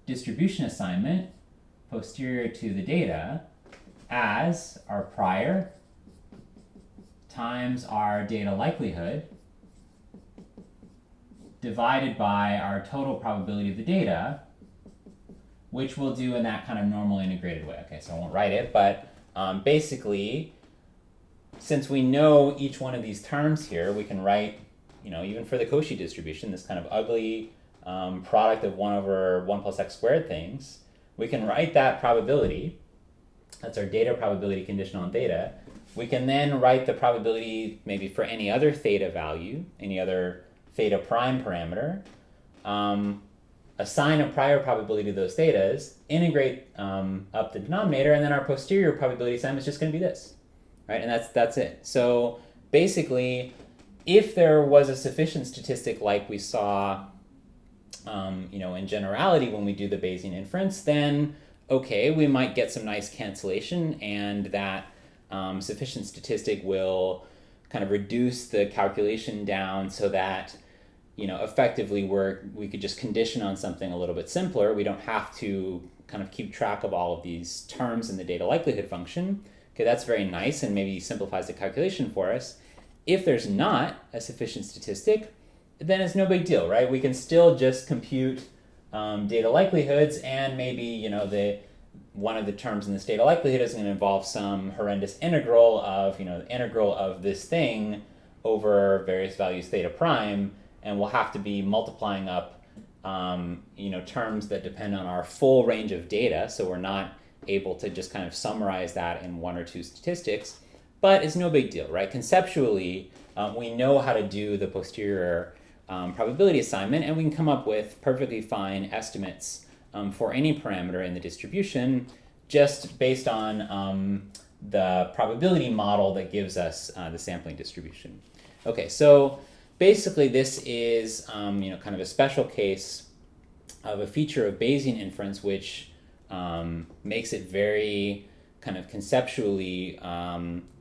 distribution assignment posterior to the data as our prior times our data likelihood divided by our total probability of the data, which we'll do in that kind of normal integrated way. Okay, so I won't write it, but basically, since we know each one of these terms here, we can write, even for the Cauchy distribution, this kind of ugly product of 1 over 1 plus x squared things, we can write that probability. That's our data probability conditional on theta. We can then write the probability maybe for any other theta value, any other theta prime parameter, assign a prior probability to those thetas, integrate up the denominator, and then our posterior probability assignment is just going to be this, right? And that's it. So basically, if there was a sufficient statistic like we saw, in generality when we do the Bayesian inference, then okay, we might get some nice cancellation, and that sufficient statistic will kind of reduce the calculation down so that effectively we could just condition on something a little bit simpler. We don't have to kind of keep track of all of these terms in the data likelihood function. Okay, that's very nice and maybe simplifies the calculation for us. If there's not a sufficient statistic, then it's no big deal, right? We can still just compute data likelihoods, and maybe one of the terms in this data likelihood is going to involve some horrendous integral of the integral of this thing over various values theta prime, and we'll have to be multiplying up terms that depend on our full range of data, so we're not able to just kind of summarize that in 1 or 2 statistics. but it's no big deal, right? Conceptually, we know how to do the posterior probability assignment, and we can come up with perfectly fine estimates for any parameter in the distribution just based on the probability model that gives us the sampling distribution. Okay, so basically this is kind of a special case of a feature of Bayesian inference which makes it very kind of conceptually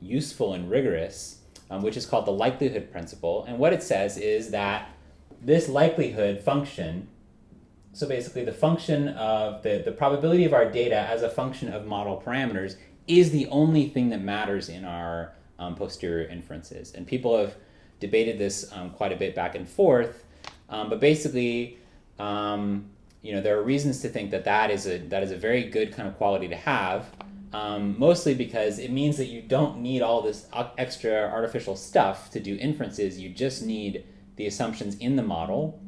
useful and rigorous, which is called the likelihood principle. And what it says is that this likelihood function, so basically the function of the probability of our data as a function of model parameters, is the only thing that matters in our posterior inferences. And people have debated this quite a bit back and forth, but basically there are reasons to think that that is a very good kind of quality to have, mostly because it means that you don't need all this extra artificial stuff to do inferences. You just need the assumptions in the model,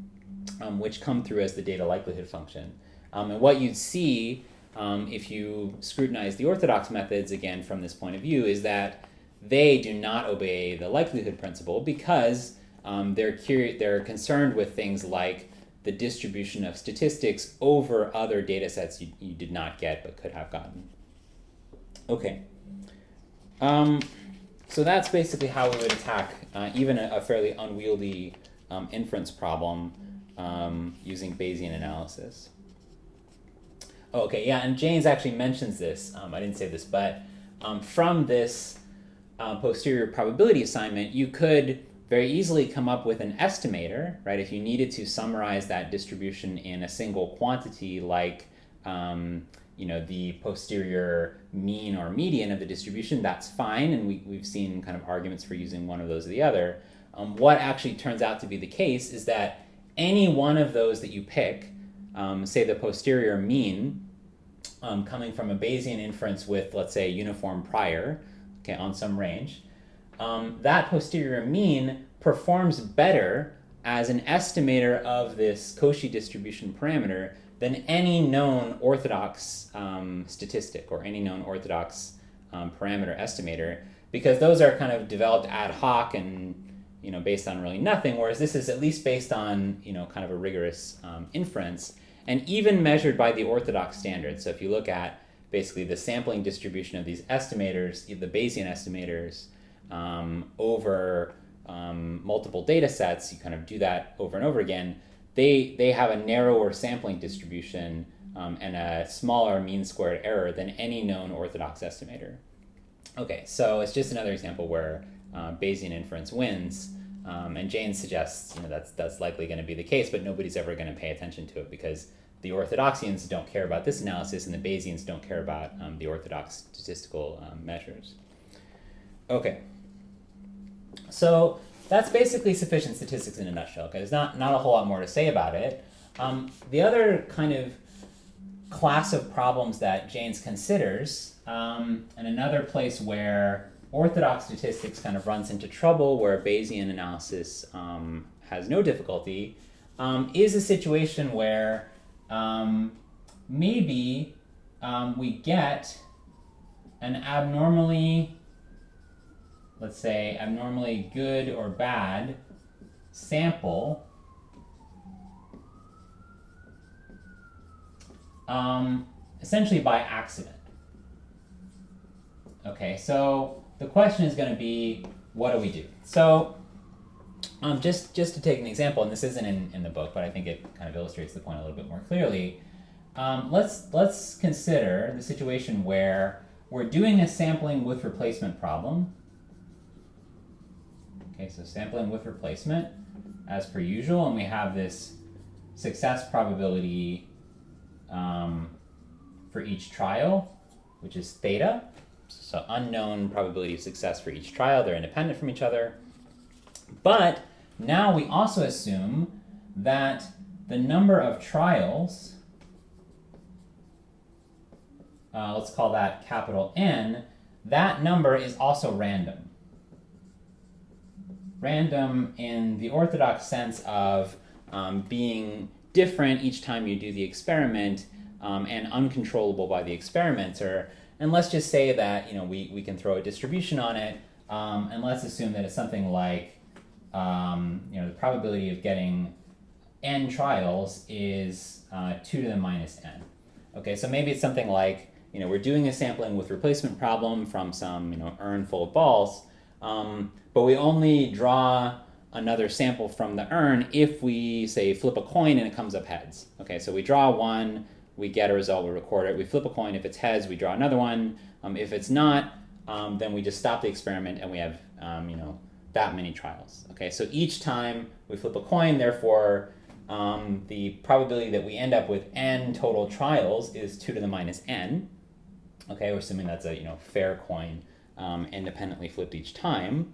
which come through as the data likelihood function. And what you'd see if you scrutinize the orthodox methods, again, from this point of view, is that they do not obey the likelihood principle because they're concerned with things like the distribution of statistics over other data sets you did not get but could have gotten. Okay. So that's basically how we would attack even a fairly unwieldy inference problem using Bayesian analysis. Oh, okay, yeah, and Jaynes actually mentions this. I didn't say this, but from this posterior probability assignment, you could very easily come up with an estimator, right? If you needed to summarize that distribution in a single quantity, like the posterior mean or median of the distribution, that's fine, and we've seen kind of arguments for using one of those or the other. What actually turns out to be the case is that any one of those that you pick, say the posterior mean, coming from a Bayesian inference with, let's say, uniform prior, okay, on some range, that posterior mean performs better as an estimator of this Cauchy distribution parameter than any known orthodox statistic or any known orthodox parameter estimator, because those are kind of developed ad hoc and based on really nothing, whereas this is at least based on kind of a rigorous inference, and even measured by the orthodox standard. So if you look at basically the sampling distribution of these estimators, the Bayesian estimators, over multiple data sets, you kind of do that over and over again, they have a narrower sampling distribution and a smaller mean squared error than any known orthodox estimator. Okay, so it's just another example where Bayesian inference wins, and Jaynes suggests that's likely going to be the case, but nobody's ever going to pay attention to it because the orthodoxians don't care about this analysis and the Bayesians don't care about the orthodox statistical measures. Okay, so that's basically sufficient statistics in a nutshell. Okay, there's not a whole lot more to say about it. The other kind of class of problems that Jaynes considers, and another place where orthodox statistics kind of runs into trouble, where Bayesian analysis has no difficulty, is a situation where maybe we get an abnormally, let's say, abnormally good or bad sample essentially by accident. Okay, so the question is going to be, what do we do? So just to take an example, and this isn't in the book, but I think it kind of illustrates the point a little bit more clearly. Let's consider the situation where we're doing a sampling with replacement problem. Okay, so sampling with replacement as per usual, and we have this success probability for each trial, which is theta. So unknown probability of success for each trial. They're independent from each other. But now we also assume that the number of trials, let's call that capital N, that number is also random. Random in the orthodox sense of being different each time you do the experiment and uncontrollable by the experimenter. And let's just say that we can throw a distribution on it, and let's assume that it's something like the probability of getting n trials is 2 to the minus n. Okay, so maybe it's something like we're doing a sampling with replacement problem from some urn full of balls, but we only draw another sample from the urn if we say flip a coin and it comes up heads. Okay, so we draw one, we get a result, we record it, we flip a coin, if it's heads we draw another one, if it's not, then we just stop the experiment and we have that many trials. Okay, so each time we flip a coin, therefore the probability that we end up with n total trials is 2 to the minus n. Okay, we're assuming that's a fair coin, independently flipped each time.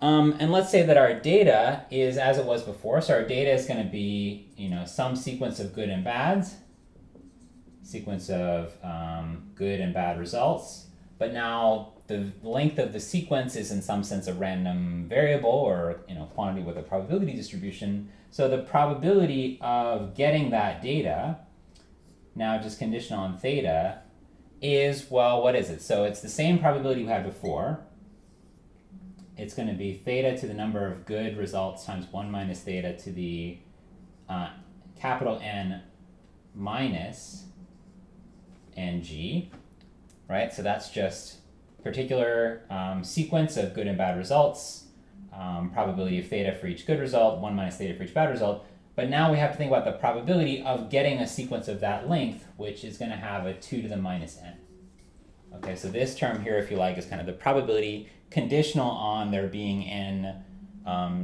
And let's say that our data is as it was before. So our data is going to be some sequence of good and bads, sequence of good and bad results. But now the length of the sequence is in some sense a random variable or quantity with a probability distribution. So the probability of getting that data, now just conditional on theta, is, well, what is it? So it's the same probability we had before. It's going to be theta to the number of good results times 1 minus theta to the capital N minus ng, right? So that's just particular sequence of good and bad results, probability of theta for each good result, 1 minus theta for each bad result. But now we have to think about the probability of getting a sequence of that length, which is going to have a 2 to the minus n. Okay, so this term here, if you like, is kind of the probability conditional on there being n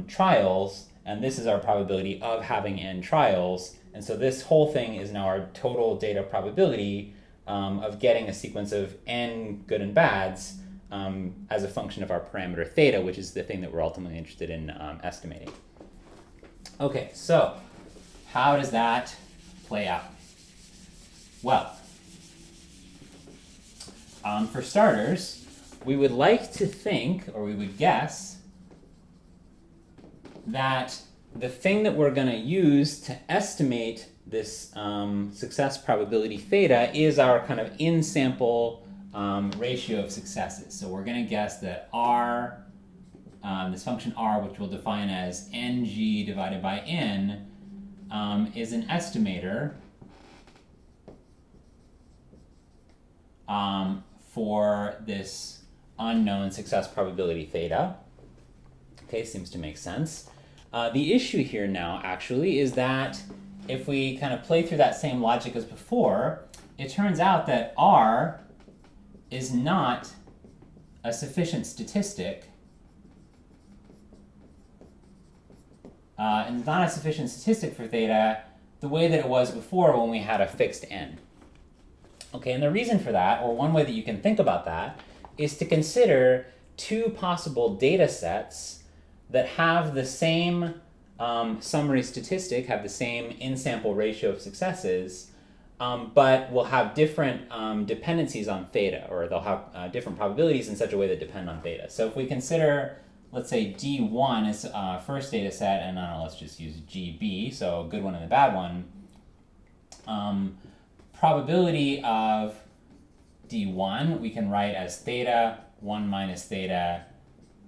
trials, and this is our probability of having n trials. And so this whole thing is now our total data probability of getting a sequence of n good and bads as a function of our parameter theta, which is the thing that we're ultimately interested in estimating. Okay, so how does that play out? Well, for starters, we would like to think, or we would guess, that the thing that we're going to use to estimate this success probability theta is our kind of in-sample ratio of successes. So we're going to guess that r, this function r, which we'll define as ng divided by n, is an estimator for this unknown success probability theta. Okay, seems to make sense. The issue here now actually is that if we kind of play through that same logic as before, it turns out that r is not a sufficient statistic, and not a sufficient statistic for theta the way that it was before when we had a fixed n. Okay, and the reason for that, or one way that you can think about that, is to consider two possible data sets that have the same summary statistic, have the same in-sample ratio of successes, but will have different dependencies on theta, or they'll have different probabilities in such a way that depend on theta. So if we consider, let's say D1 is first data set, and let's just use GB, so a good one and a bad one, probability of D1 we can write as theta 1 minus theta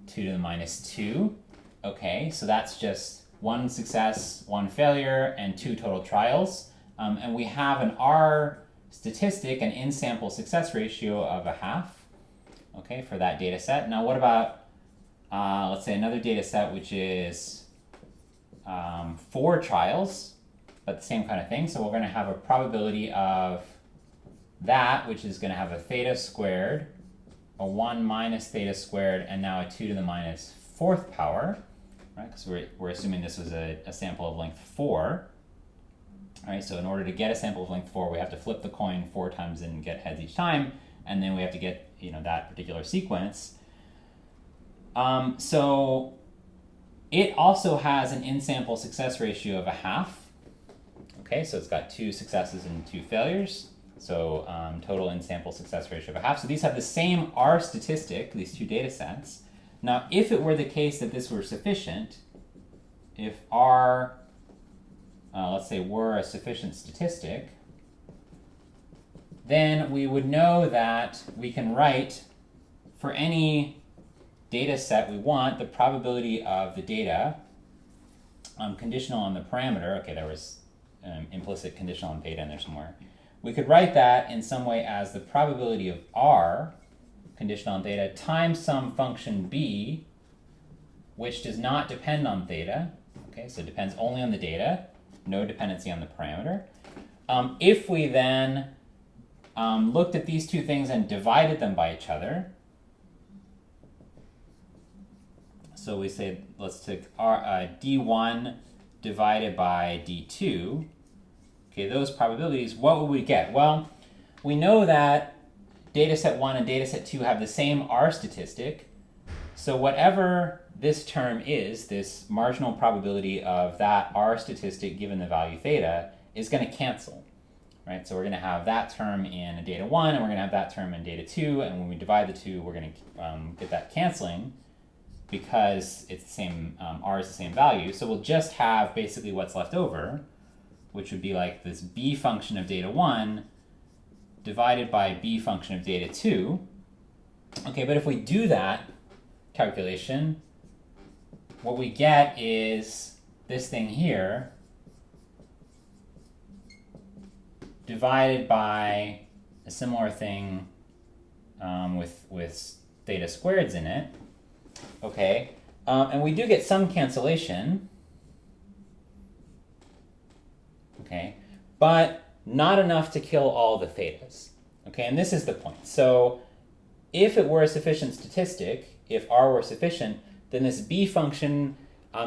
2 to the minus 2. Okay, so that's just one success, one failure, and 2 total trials. And we have an R statistic, an in-sample success ratio of 0.5, okay, for that data set. Now what about, let's say another data set which is 4 trials, but the same kind of thing. So we're going to have a probability of that, which is going to have a theta squared, a 1 minus theta squared, and now a 2 to the minus 4th power, right? Because we're assuming this was a sample of length 4. All right, so in order to get a sample of length 4, we have to flip the coin 4 times and get heads each time, and then we have to get that particular sequence. So it also has an in-sample success ratio of 0.5. Okay, so it's got 2 successes and 2 failures. So total in-sample success ratio of 0.5. So these have the same R statistic, these 2 data sets. Now, if it were the case that this were sufficient, if R, let's say, were a sufficient statistic, then we would know that we can write for any data set we want the probability of the data conditional on the parameter. Okay, there was implicit conditional on theta in there somewhere. We could write that in some way as the probability of r conditional on theta times some function b, which does not depend on theta. Okay, so it depends only on the data, no dependency on the parameter. If we then looked at these two things and divided them by each other, so we say, let's take d1 divided by d2. Okay, those probabilities, what would we get? Well, we know that data set 1 and data set 2 have the same R statistic. So whatever this term is, this marginal probability of that R statistic given the value theta, is going to cancel. Right? So we're going to have that term in data 1, and we're going to have that term in data 2, and when we divide the two, we're going to get that canceling because it's the same, R is the same value. So we'll just have basically what's left over, which would be like this b function of data 1 divided by b function of data 2. Okay, but if we do that calculation, what we get is this thing here divided by a similar thing with theta squareds in it. Okay, and we do get some cancellation. Okay, but not enough to kill all the thetas. Okay, and this is the point. So if it were a sufficient statistic, if R were sufficient, then this b function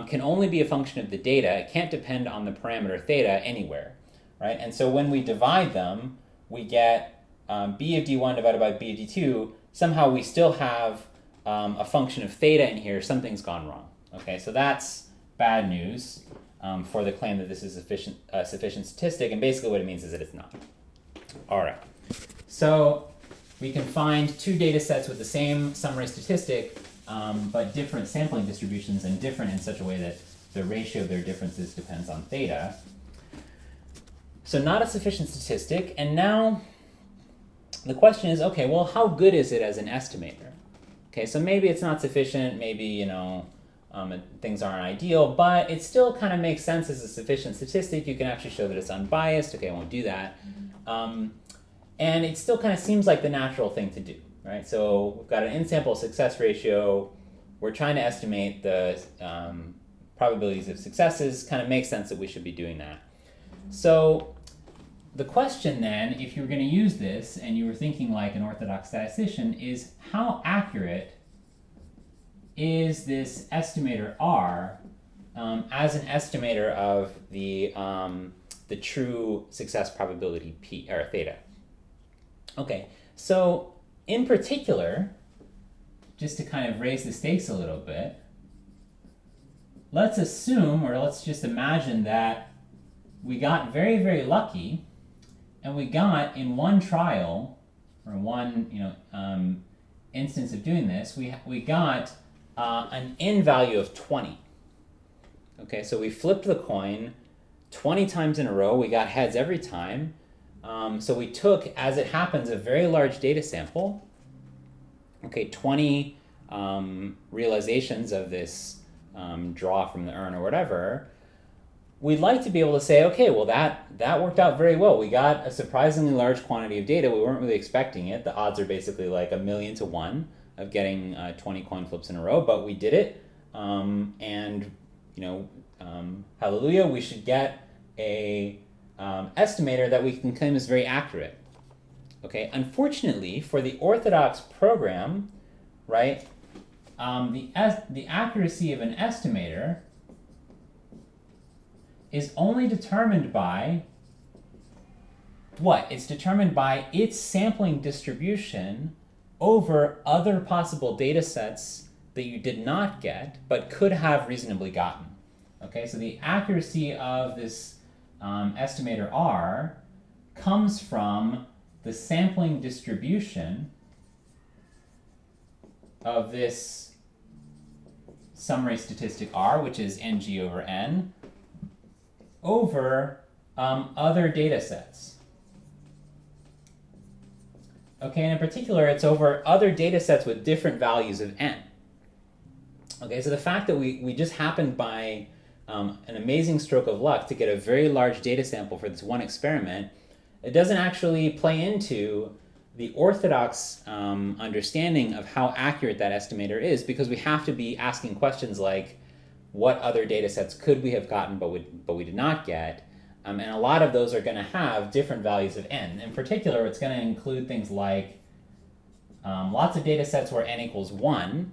can only be a function of the data. It can't depend on the parameter theta anywhere, right? And so when we divide them, we get b of d1 divided by b of d2. Somehow we still have a function of theta in here. Something's gone wrong. Okay, so that's bad news for the claim that this is a sufficient statistic, and basically what it means is that it's not. All right, so we can find two data sets with the same summary statistic, but different sampling distributions, and different in such a way that the ratio of their differences depends on theta. So not a sufficient statistic, and now the question is, okay, well, how good is it as an estimator? Okay, so maybe it's not sufficient, maybe, things aren't ideal, but it still kind of makes sense as a sufficient statistic. You can actually show that it's unbiased. Okay, I won't do that. And it still kind of seems like the natural thing to do, right? So we've got an in-sample success ratio. We're trying to estimate the probabilities of successes. Kind of makes sense that we should be doing that. So the question then, if you were going to use this and you were thinking like an orthodox statistician, is how accurate is this estimator R as an estimator of the true success probability P or theta? Okay, so in particular, just to kind of raise the stakes a little bit, let's assume, or let's just imagine that we got very, very lucky, and we got in one trial, or one instance of doing this, we got an n value of 20. Okay, so we flipped the coin 20 times in a row. We got heads every time. So we took, as it happens, a very large data sample. Okay, 20 realizations of this draw from the urn or whatever. We'd like to be able to say, okay, well, that worked out very well. We got a surprisingly large quantity of data. We weren't really expecting it. The odds are basically like 1,000,000 to 1 of getting 20 coin flips in a row, but we did it. Hallelujah, we should get a estimator that we can claim is very accurate. Okay, unfortunately, for the orthodox program, right, the accuracy of an estimator is only determined by what? It's determined by its sampling distribution over other possible data sets that you did not get but could have reasonably gotten. Okay, so the accuracy of this estimator R comes from the sampling distribution of this summary statistic R, which is ng over n, over other data sets. Okay, and in particular, it's over other data sets with different values of n. Okay, so the fact that we just happened by an amazing stroke of luck to get a very large data sample for this one experiment, it doesn't actually play into the orthodox understanding of how accurate that estimator is, because we have to be asking questions like, what other data sets could we have gotten but we did not get? And a lot of those are going to have different values of n. In particular, it's going to include things like lots of data sets where n equals 1,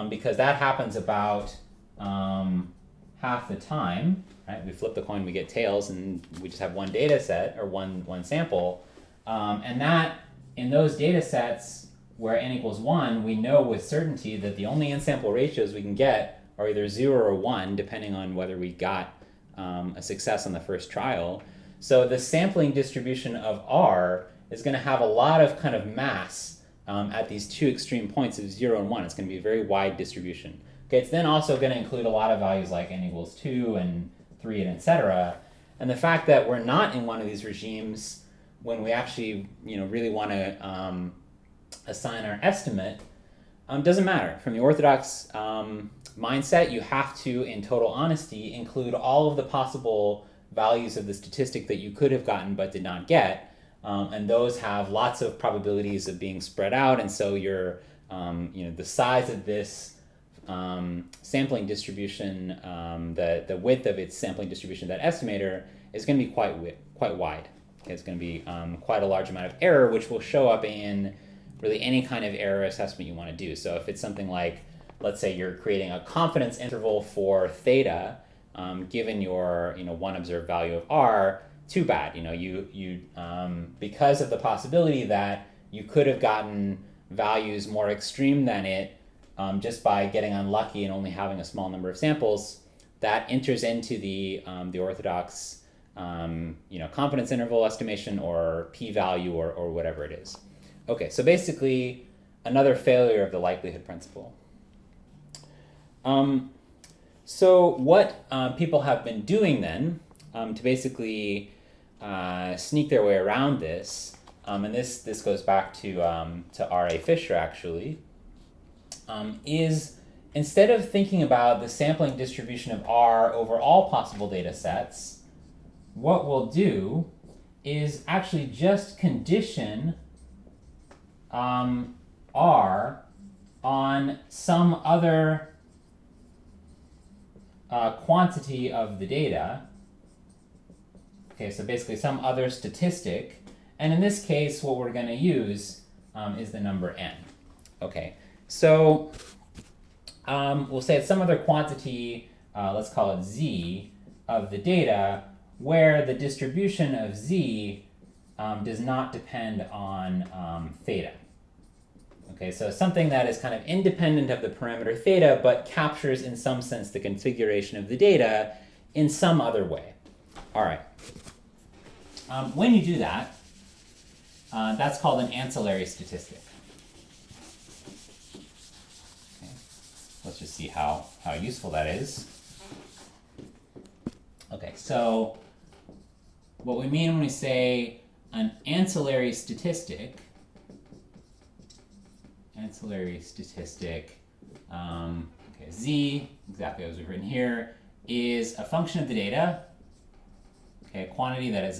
because that happens about half the time. Right? We flip the coin, we get tails, and we just have one data set or one sample. And that, in those data sets where n equals 1, we know with certainty that the only n-sample ratios we can get are either 0 or 1, depending on whether we got a success on the first trial. So the sampling distribution of R is going to have a lot of kind of mass at these two extreme points of 0 and 1. It's going to be a very wide distribution. Okay, it's then also going to include a lot of values like n equals 2 and 3 and etc. And the fact that we're not in one of these regimes when we actually really want to assign our estimate doesn't matter. From the orthodox mindset, you have to, in total honesty, include all of the possible values of the statistic that you could have gotten but did not get, and those have lots of probabilities of being spread out, and so your the size of this sampling distribution, the width of its sampling distribution, that estimator, is going to be quite wide. Okay, it's going to be quite a large amount of error, which will show up in really any kind of error assessment you want to do. So if it's something like, let's say you're creating a confidence interval for theta, given your one observed value of R, too bad. You because of the possibility that you could have gotten values more extreme than it just by getting unlucky and only having a small number of samples, that enters into the orthodox confidence interval estimation or p-value or whatever it is. Okay, so basically another failure of the likelihood principle. So what people have been doing then to basically sneak their way around this, and this goes back to R.A. Fisher actually, is instead of thinking about the sampling distribution of R over all possible data sets, what we'll do is actually just condition R on some other quantity of the data. Okay, so basically some other statistic. And in this case, what we're going to use is the number n. Okay, so we'll say it's some other quantity, let's call it z, of the data, where the distribution of z does not depend on theta. Okay, so something that is kind of independent of the parameter theta, but captures in some sense the configuration of the data in some other way. All right. When you do that, that's called an ancillary statistic. Okay. Let's just see how useful that is. Okay, so what we mean when we say an ancillary statistic, okay, z, exactly as we've written here, is a function of the data, okay, a quantity that is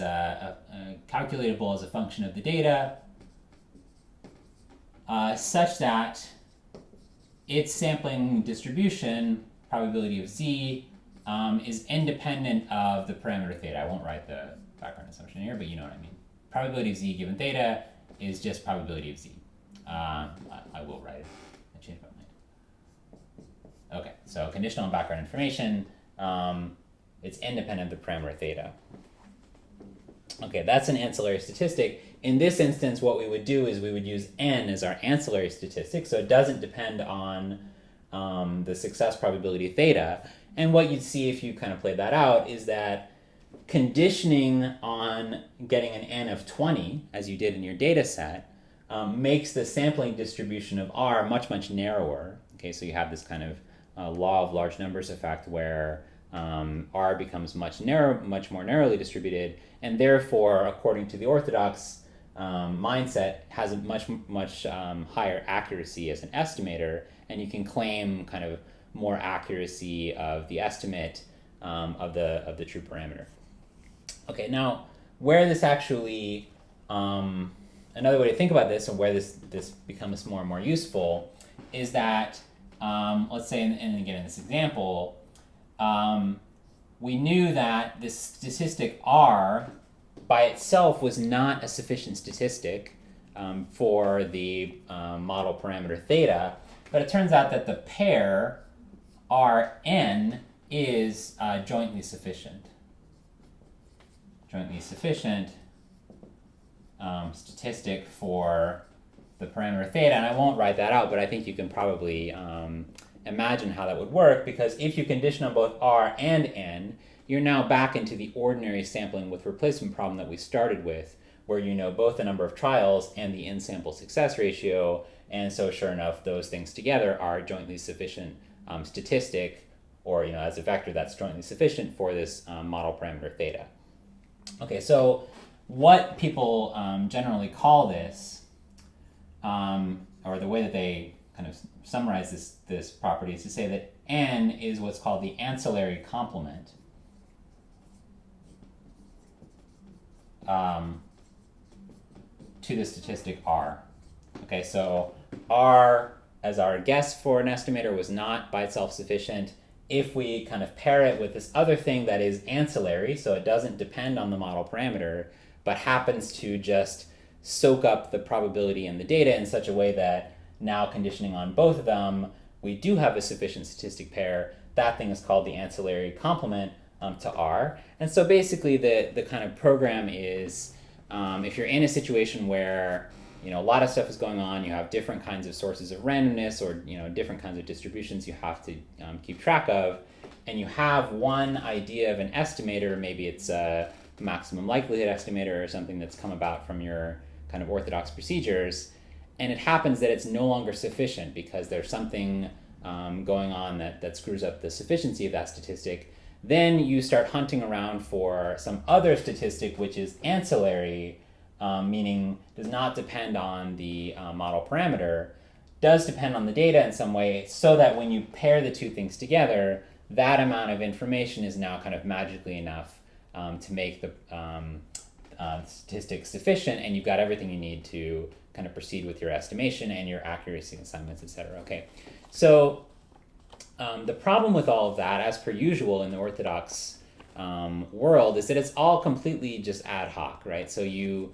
calculatable as a function of the data, such that its sampling distribution, probability of z, is independent of the parameter theta. I won't write the background assumption here, but you know what I mean. Probability of z given theta is just probability of z. I will write it. I changed my mind. Okay, so conditional on background information, it's independent of the parameter theta. Okay, that's an ancillary statistic. In this instance, what we would do is we would use n as our ancillary statistic, so it doesn't depend on the success probability theta. And what you'd see if you kind of play that out is that conditioning on getting an n of 20, as you did in your data set, makes the sampling distribution of R much, much narrower. Okay, so you have this kind of law of large numbers effect where R becomes much more narrowly distributed, and therefore, according to the orthodox mindset has a much higher accuracy as an estimator, and you can claim kind of more accuracy of the estimate of the true parameter. Okay, now where this actually another way to think about this, and where this becomes more and more useful, is that let's say, and again in this example, we knew that this statistic R by itself was not a sufficient statistic for the model parameter theta, but it turns out that the pair Rn is jointly sufficient. Jointly sufficient statistic for the parameter theta, and I won't write that out, but I think you can probably imagine how that would work, because if you condition on both R and N, you're now back into the ordinary sampling with replacement problem that we started with, where you know both the number of trials and the in-sample success ratio, and so sure enough, those things together are a jointly sufficient statistic, or as a vector that's jointly sufficient for this model parameter theta. Okay, so what people generally call this, or the way that they kind of summarize this property, is to say that N is what's called the ancillary complement to the statistic R. Okay, so R, as our guess for an estimator, was not by itself sufficient. If we kind of pair it with this other thing that is ancillary, so it doesn't depend on the model parameter, but happens to just soak up the probability and the data in such a way that now conditioning on both of them, we do have a sufficient statistic pair. That thing is called the ancillary complement to R. And so basically the kind of program is, if you're in a situation where a lot of stuff is going on, you have different kinds of sources of randomness, or different kinds of distributions you have to keep track of, and you have one idea of an estimator, maybe it's a maximum likelihood estimator or something that's come about from your kind of orthodox procedures, and it happens that it's no longer sufficient because there's something going on that screws up the sufficiency of that statistic, then you start hunting around for some other statistic which is ancillary, meaning does not depend on the model parameter, does depend on the data in some way, so that when you pair the two things together, that amount of information is now kind of magically enough to make the statistic sufficient, and you've got everything you need to kind of proceed with your estimation and your accuracy assignments, etc. Okay, so the problem with all of that, as per usual in the orthodox world, is that it's all completely just ad hoc, right? So you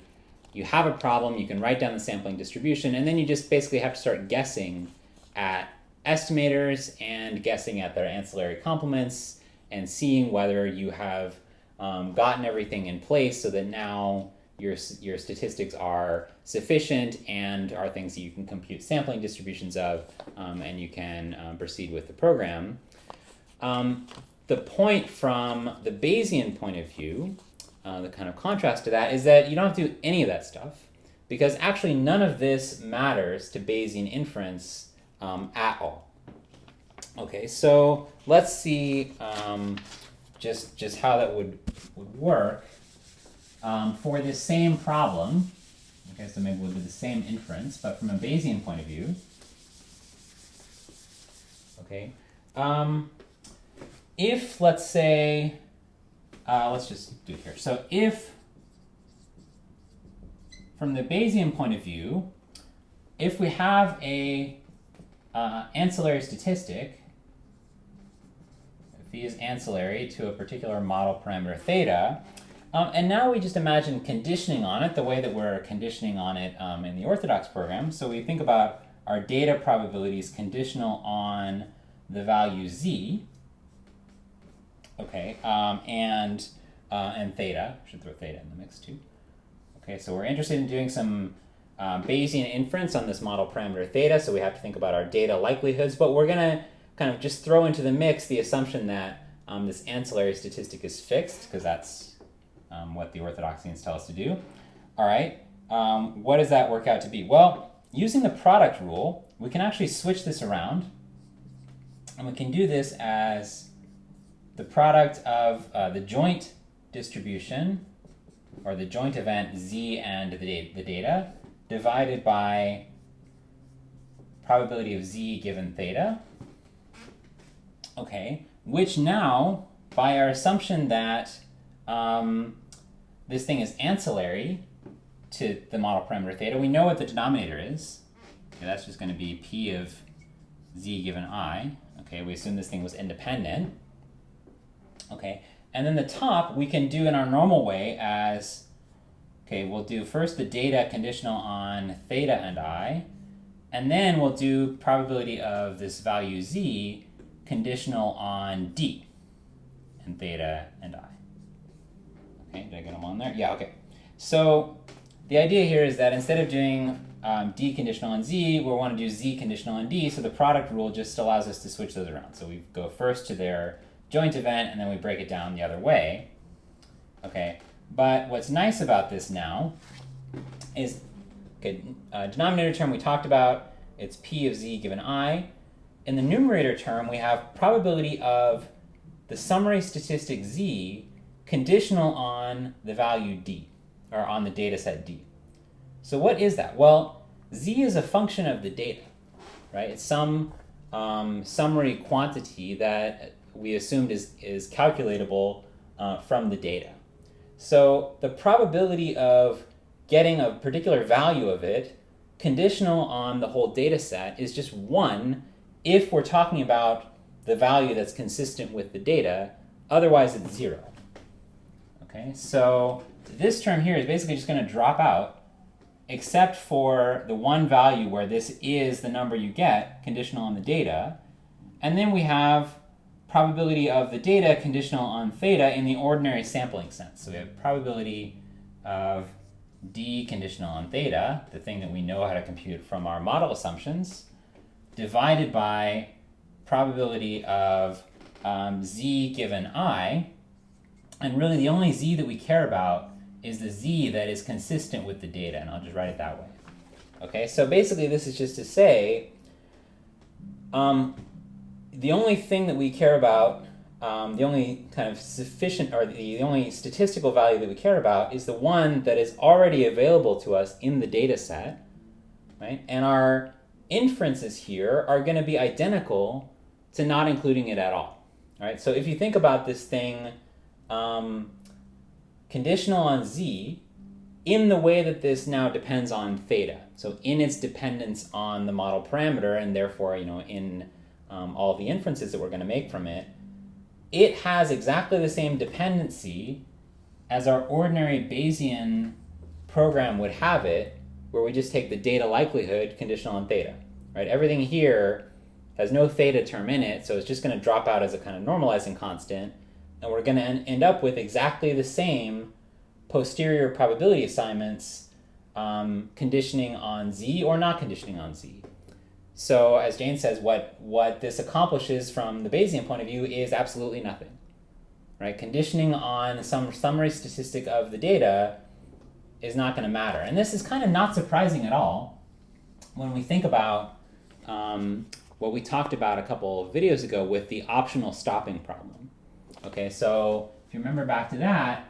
have a problem, you can write down the sampling distribution, and then you just basically have to start guessing at estimators and guessing at their ancillary complements and seeing whether you have gotten everything in place so that now your statistics are sufficient and are things that you can compute sampling distributions of, and you can proceed with the program. The point from the Bayesian point of view, the kind of contrast to that, is that you don't have to do any of that stuff, because actually none of this matters to Bayesian inference at all. Okay, so let's see just how that would work for this same problem. Okay, so maybe we'll do the same inference, but from a Bayesian point of view. Okay, if, let's say, let's just do it here. So if, from the Bayesian point of view, if we have a ancillary statistic, if phi is ancillary to a particular model parameter theta, and now we just imagine conditioning on it the way that we're conditioning on it in the orthodox program. So we think about our data probabilities conditional on the value z, okay, and theta. I should throw theta in the mix too. Okay, so we're interested in doing some Bayesian inference on this model parameter theta, so we have to think about our data likelihoods, but we're going to kind of just throw into the mix the assumption that this ancillary statistic is fixed, because that's what the orthodoxians tell us to do. All right, what does that work out to be? Well, using the product rule, we can actually switch this around, and we can do this as the product of the joint distribution or the joint event z and the data, divided by probability of z given theta. Okay, which now, by our assumption that this thing is ancillary to the model parameter theta, we know what the denominator is. Okay, that's just going to be p of z given I. Okay, we assume this thing was independent. Okay, and then the top we can do in our normal way as, okay, we'll do first the data conditional on theta and I, and then we'll do probability of this value z conditional on d and theta and I. Okay, did I get them on there? Yeah, okay. So the idea here is that instead of doing d conditional on z, we want to do z conditional on d, so the product rule just allows us to switch those around. So we go first to their joint event, and then we break it down the other way. Okay, but what's nice about this now is, okay, denominator term we talked about, it's p of z given I. In the numerator term, we have probability of the summary statistic z conditional on the value d, or on the data set d. So what is that? Well, z is a function of the data, right? It's some summary quantity that we assumed is calculatable from the data. So the probability of getting a particular value of it conditional on the whole data set is just 1 if we're talking about the value that's consistent with the data. Otherwise, it's 0. Okay, so this term here is basically just going to drop out, except for the one value where this is the number you get, conditional on the data. And then we have probability of the data conditional on theta in the ordinary sampling sense. So we have probability of d conditional on theta, the thing that we know how to compute from our model assumptions, divided by probability of z given I. And really the only z that we care about is the z that is consistent with the data, and I'll just write it that way. Okay, so basically this is just to say the only thing that we care about, the only kind of sufficient, or the only statistical value that we care about is the one that is already available to us in the data set, right? And our inferences here are going to be identical to not including it at all, right? So if you think about this thing conditional on z in the way that this now depends on theta, so in its dependence on the model parameter, and therefore, in all the inferences that we're going to make from it, it has exactly the same dependency as our ordinary Bayesian program would have it, where we just take the data likelihood conditional on theta, right? Everything here has no theta term in it, so it's just going to drop out as a kind of normalizing constant, and we're going to end up with exactly the same posterior probability assignments conditioning on z or not conditioning on z. So as Jaynes says, what this accomplishes from the Bayesian point of view is absolutely nothing, right? Conditioning on some summary statistic of the data is not going to matter. And this is kind of not surprising at all when we think about what we talked about a couple of videos ago with the optional stopping problem. Okay, so if you remember back to that,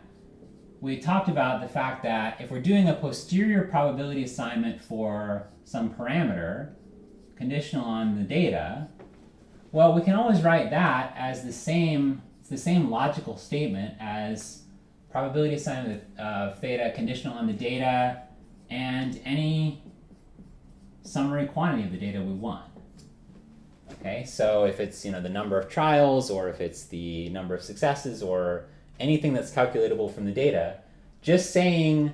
we talked about the fact that if we're doing a posterior probability assignment for some parameter, conditional on the data, well, we can always write that as it's the same logical statement as probability assignment of theta conditional on the data and any summary quantity of the data we want. Okay, so if it's the number of trials, or if it's the number of successes, or anything that's calculatable from the data, just saying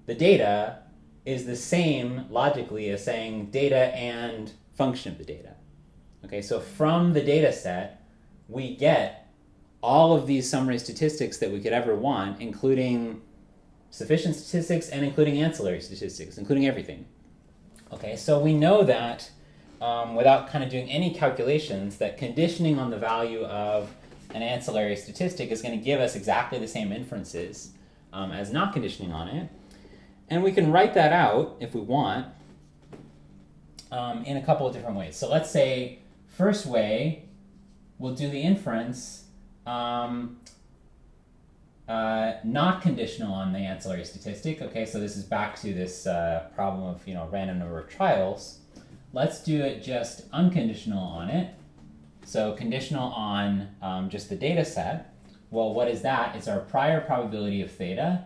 the data is the same logically as saying data and function of the data. Okay, so from the data set, we get all of these summary statistics that we could ever want, including sufficient statistics and including ancillary statistics, including everything. Okay, so we know that without kind of doing any calculations, that conditioning on the value of an ancillary statistic is going to give us exactly the same inferences as not conditioning on it. And we can write that out, if we want, in a couple of different ways. So let's say, first way, we'll do the inference not conditional on the ancillary statistic. Okay, so this is back to this problem of random number of trials. Let's do it just unconditional on it. So conditional on just the data set. Well, what is that? It's our prior probability of theta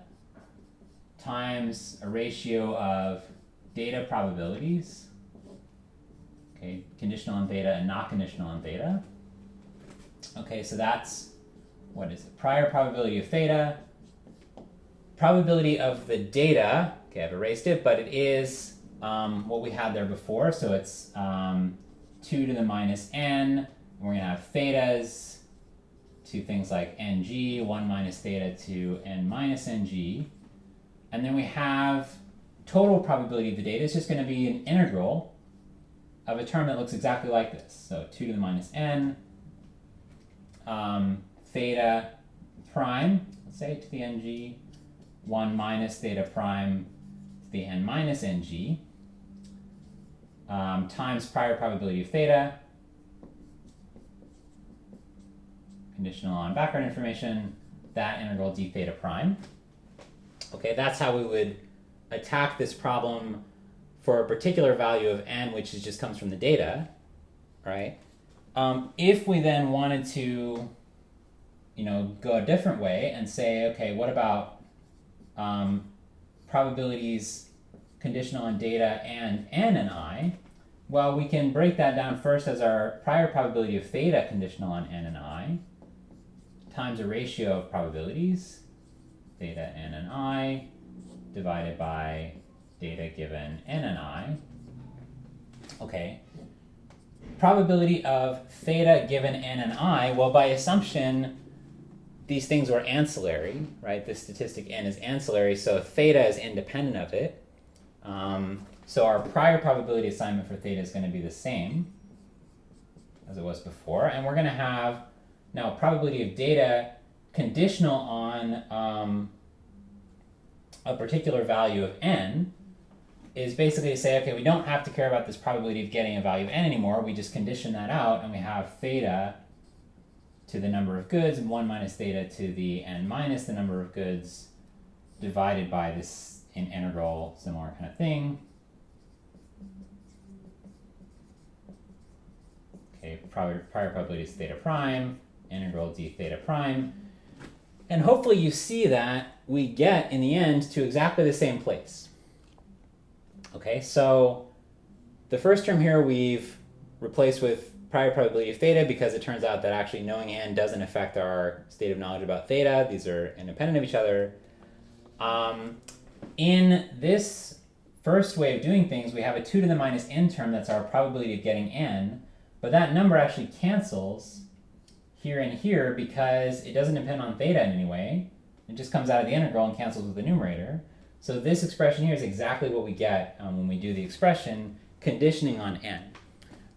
times a ratio of data probabilities. Okay, conditional on theta and not conditional on theta. Okay, so that's, what is it? Prior probability of theta, probability of the data. Okay, I've erased it, but it is what we had there before. So it's 2 to the minus n. And we're going to have thetas to things like ng, 1 minus theta to n minus ng. And then we have total probability of the data. It's just going to be an integral of a term that looks exactly like this. So 2 to the minus n, theta prime, let's say, to the ng, 1 minus theta prime to the n minus ng, times prior probability of theta, conditional on background information, that integral d theta prime. Okay, that's how we would attack this problem for a particular value of n, which just comes from the data, right? If we then wanted to, go a different way and say, okay, what about probabilities conditional on data and n and I? Well, we can break that down first as our prior probability of theta conditional on n and I times a ratio of probabilities, theta n and I, divided by data given n and I. Okay. Probability of theta given n and I, well, by assumption, these things were ancillary, right? The statistic n is ancillary, so theta is independent of it. So our prior probability assignment for theta is going to be the same as it was before. And we're going to have now probability of data conditional on a particular value of n is basically to say, okay, we don't have to care about this probability of getting a value of n anymore. We just condition that out, and we have theta to the number of goods, and 1 minus theta to the n minus the number of goods, divided by this integral, similar kind of thing. Okay, prior probability is theta prime, integral d theta prime. And hopefully you see that we get, in the end, to exactly the same place. Okay, so the first term here we've replaced with prior probability of theta because it turns out that actually knowing n doesn't affect our state of knowledge about theta. These are independent of each other. In this first way of doing things, we have a 2 to the minus n term that's our probability of getting n, but that number actually cancels here and here because it doesn't depend on theta in any way. It just comes out of the integral and cancels with the numerator. So this expression here is exactly what we get when we do the expression conditioning on n.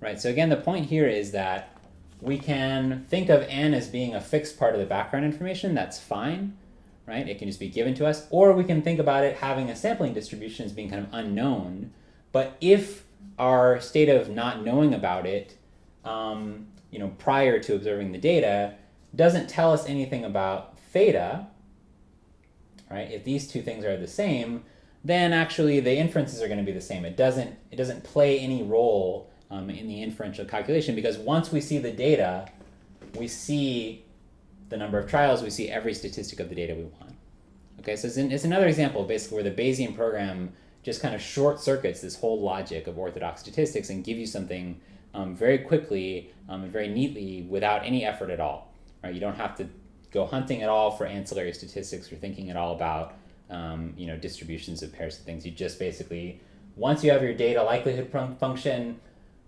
Right, so again, the point here is that we can think of n as being a fixed part of the background information. That's fine, right? It can just be given to us. Or we can think about it having a sampling distribution as being kind of unknown. But if our state of not knowing about it prior to observing the data doesn't tell us anything about theta, right? If these two things are the same, then actually the inferences are going to be the same. It doesn't play any role in the inferential calculation because once we see the data, we see the number of trials, we see every statistic of the data we want. Okay, so it's another example basically where the Bayesian program just kind of short circuits this whole logic of orthodox statistics and give you something very quickly and very neatly without any effort at all. Right? You don't have to go hunting at all for ancillary statistics or thinking at all about distributions of pairs of things. You just basically, once you have your data likelihood function,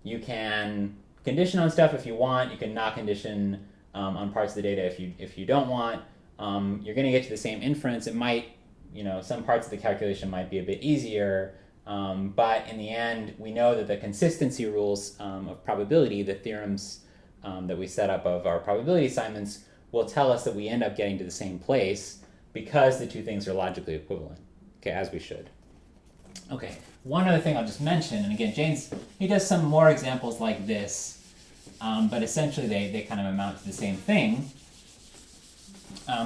you can condition on stuff if you want. You can not condition on parts of the data if you don't want. You're going to get to the same inference. It might, some parts of the calculation might be a bit easier, but in the end, we know that the consistency rules of probability, the theorems that we set up of our probability assignments, will tell us that we end up getting to the same place because the two things are logically equivalent, okay, as we should. Okay, one other thing I'll just mention, and again, Jaynes, he does some more examples like this, but essentially they kind of amount to the same thing.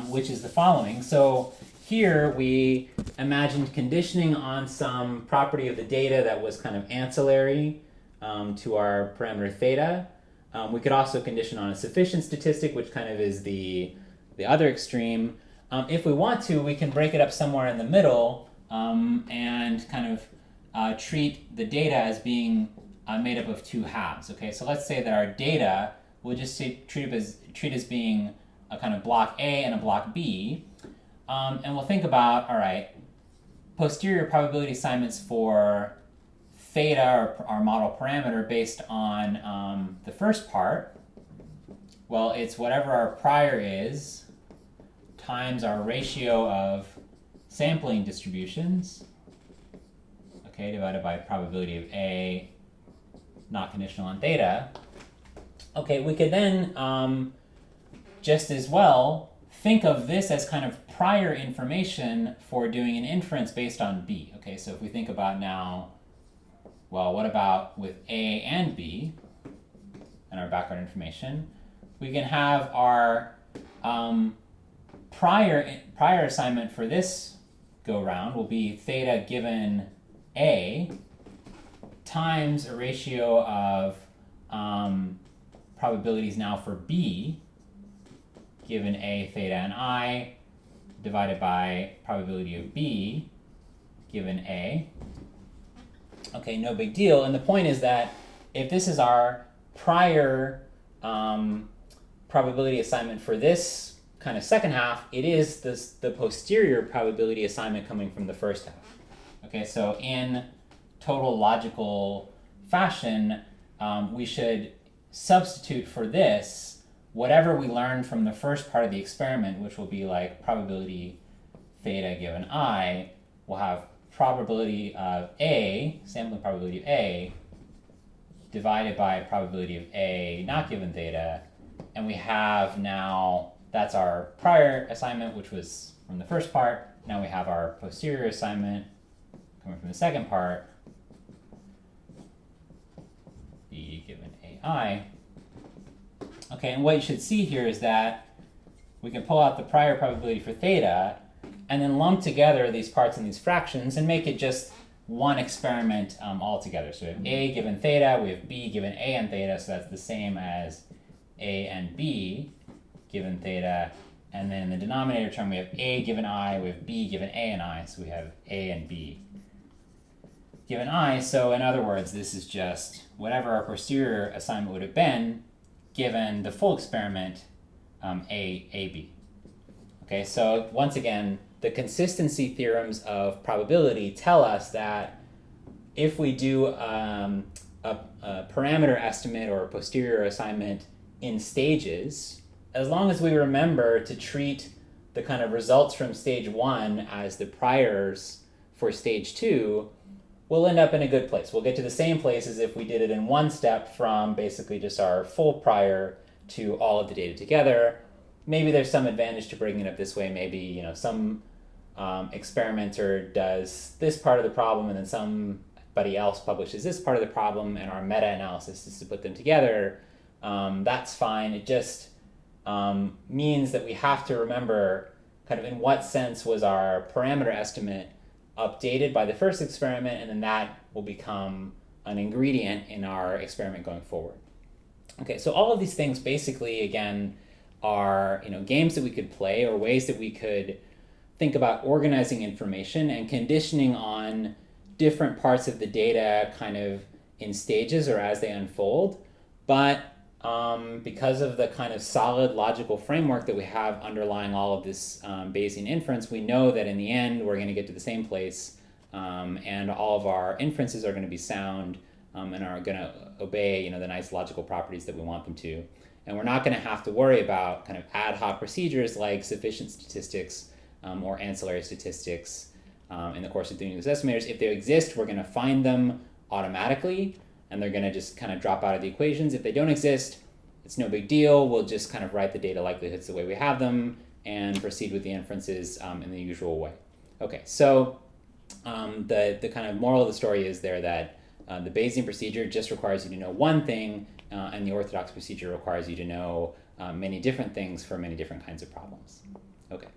which is the following. So here we imagined conditioning on some property of the data that was kind of ancillary to our parameter theta. We could also condition on a sufficient statistic, which kind of is the other extreme. If we want to, we can break it up somewhere in the middle and kind of treat the data as being made up of two halves. Okay, so let's say that our data we'll just treat as being a kind of block A and a block B, and we'll think about, all right, posterior probability assignments for theta, or our model parameter, based on the first part. Well, it's whatever our prior is times our ratio of sampling distributions, okay, divided by probability of A, not conditional on theta. Okay, we could then just as well think of this as kind of prior information for doing an inference based on B. Okay, so if we think about now, well, what about with A and B and our background information? We can have our prior assignment for this go round will be theta given A times a ratio of probabilities now for B given A, theta, and I divided by probability of B given A. Okay, no big deal. And the point is that if this is our prior probability assignment for this kind of second half, it is the posterior probability assignment coming from the first half. Okay, so in total logical fashion, we should substitute for this whatever we learned from the first part of the experiment, which will be like probability theta given I, will have probability of A, sampling probability of A, divided by probability of A not given theta, and we have now, that's our prior assignment, which was from the first part. Now we have our posterior assignment coming from the second part, B given AI. Okay, and what you should see here is that we can pull out the prior probability for theta and then lump together these parts and these fractions and make it just one experiment altogether. So we have A given theta, we have B given A and theta, so that's the same as A and B given theta. And then in the denominator term, we have A given I, we have B given A and I, so we have A and B given I. So in other words, this is just whatever our posterior assignment would have been given the full experiment, AB. Okay, so once again, the consistency theorems of probability tell us that if we do a parameter estimate or a posterior assignment in stages, as long as we remember to treat the kind of results from stage 1 as the priors for stage 2, we'll end up in a good place. We'll get to the same place as if we did it in one step from basically just our full prior to all of the data together. Maybe there's some advantage to breaking it up this way. Maybe some experimenter does this part of the problem and then somebody else publishes this part of the problem, and our meta-analysis is to put them together. That's fine. It just means that we have to remember kind of in what sense was our parameter estimate updated by the first experiment, and then that will become an ingredient in our experiment going forward. Okay, so all of these things basically, again, are games that we could play or ways that we could think about organizing information and conditioning on different parts of the data kind of in stages or as they unfold. But because of the kind of solid logical framework that we have underlying all of this Bayesian inference, we know that in the end we're going to get to the same place, and all of our inferences are going to be sound and are going to obey the nice logical properties that we want them to. And we're not going to have to worry about kind of ad hoc procedures like sufficient statistics or ancillary statistics in the course of doing these estimators. If they exist, we're going to find them automatically, and they're going to just kind of drop out of the equations. If they don't exist, it's no big deal. We'll just kind of write the data likelihoods the way we have them and proceed with the inferences in the usual way. Okay, so the kind of moral of the story is there that The Bayesian procedure just requires you to know one thing, and the orthodox procedure requires you to know many different things for many different kinds of problems. Okay.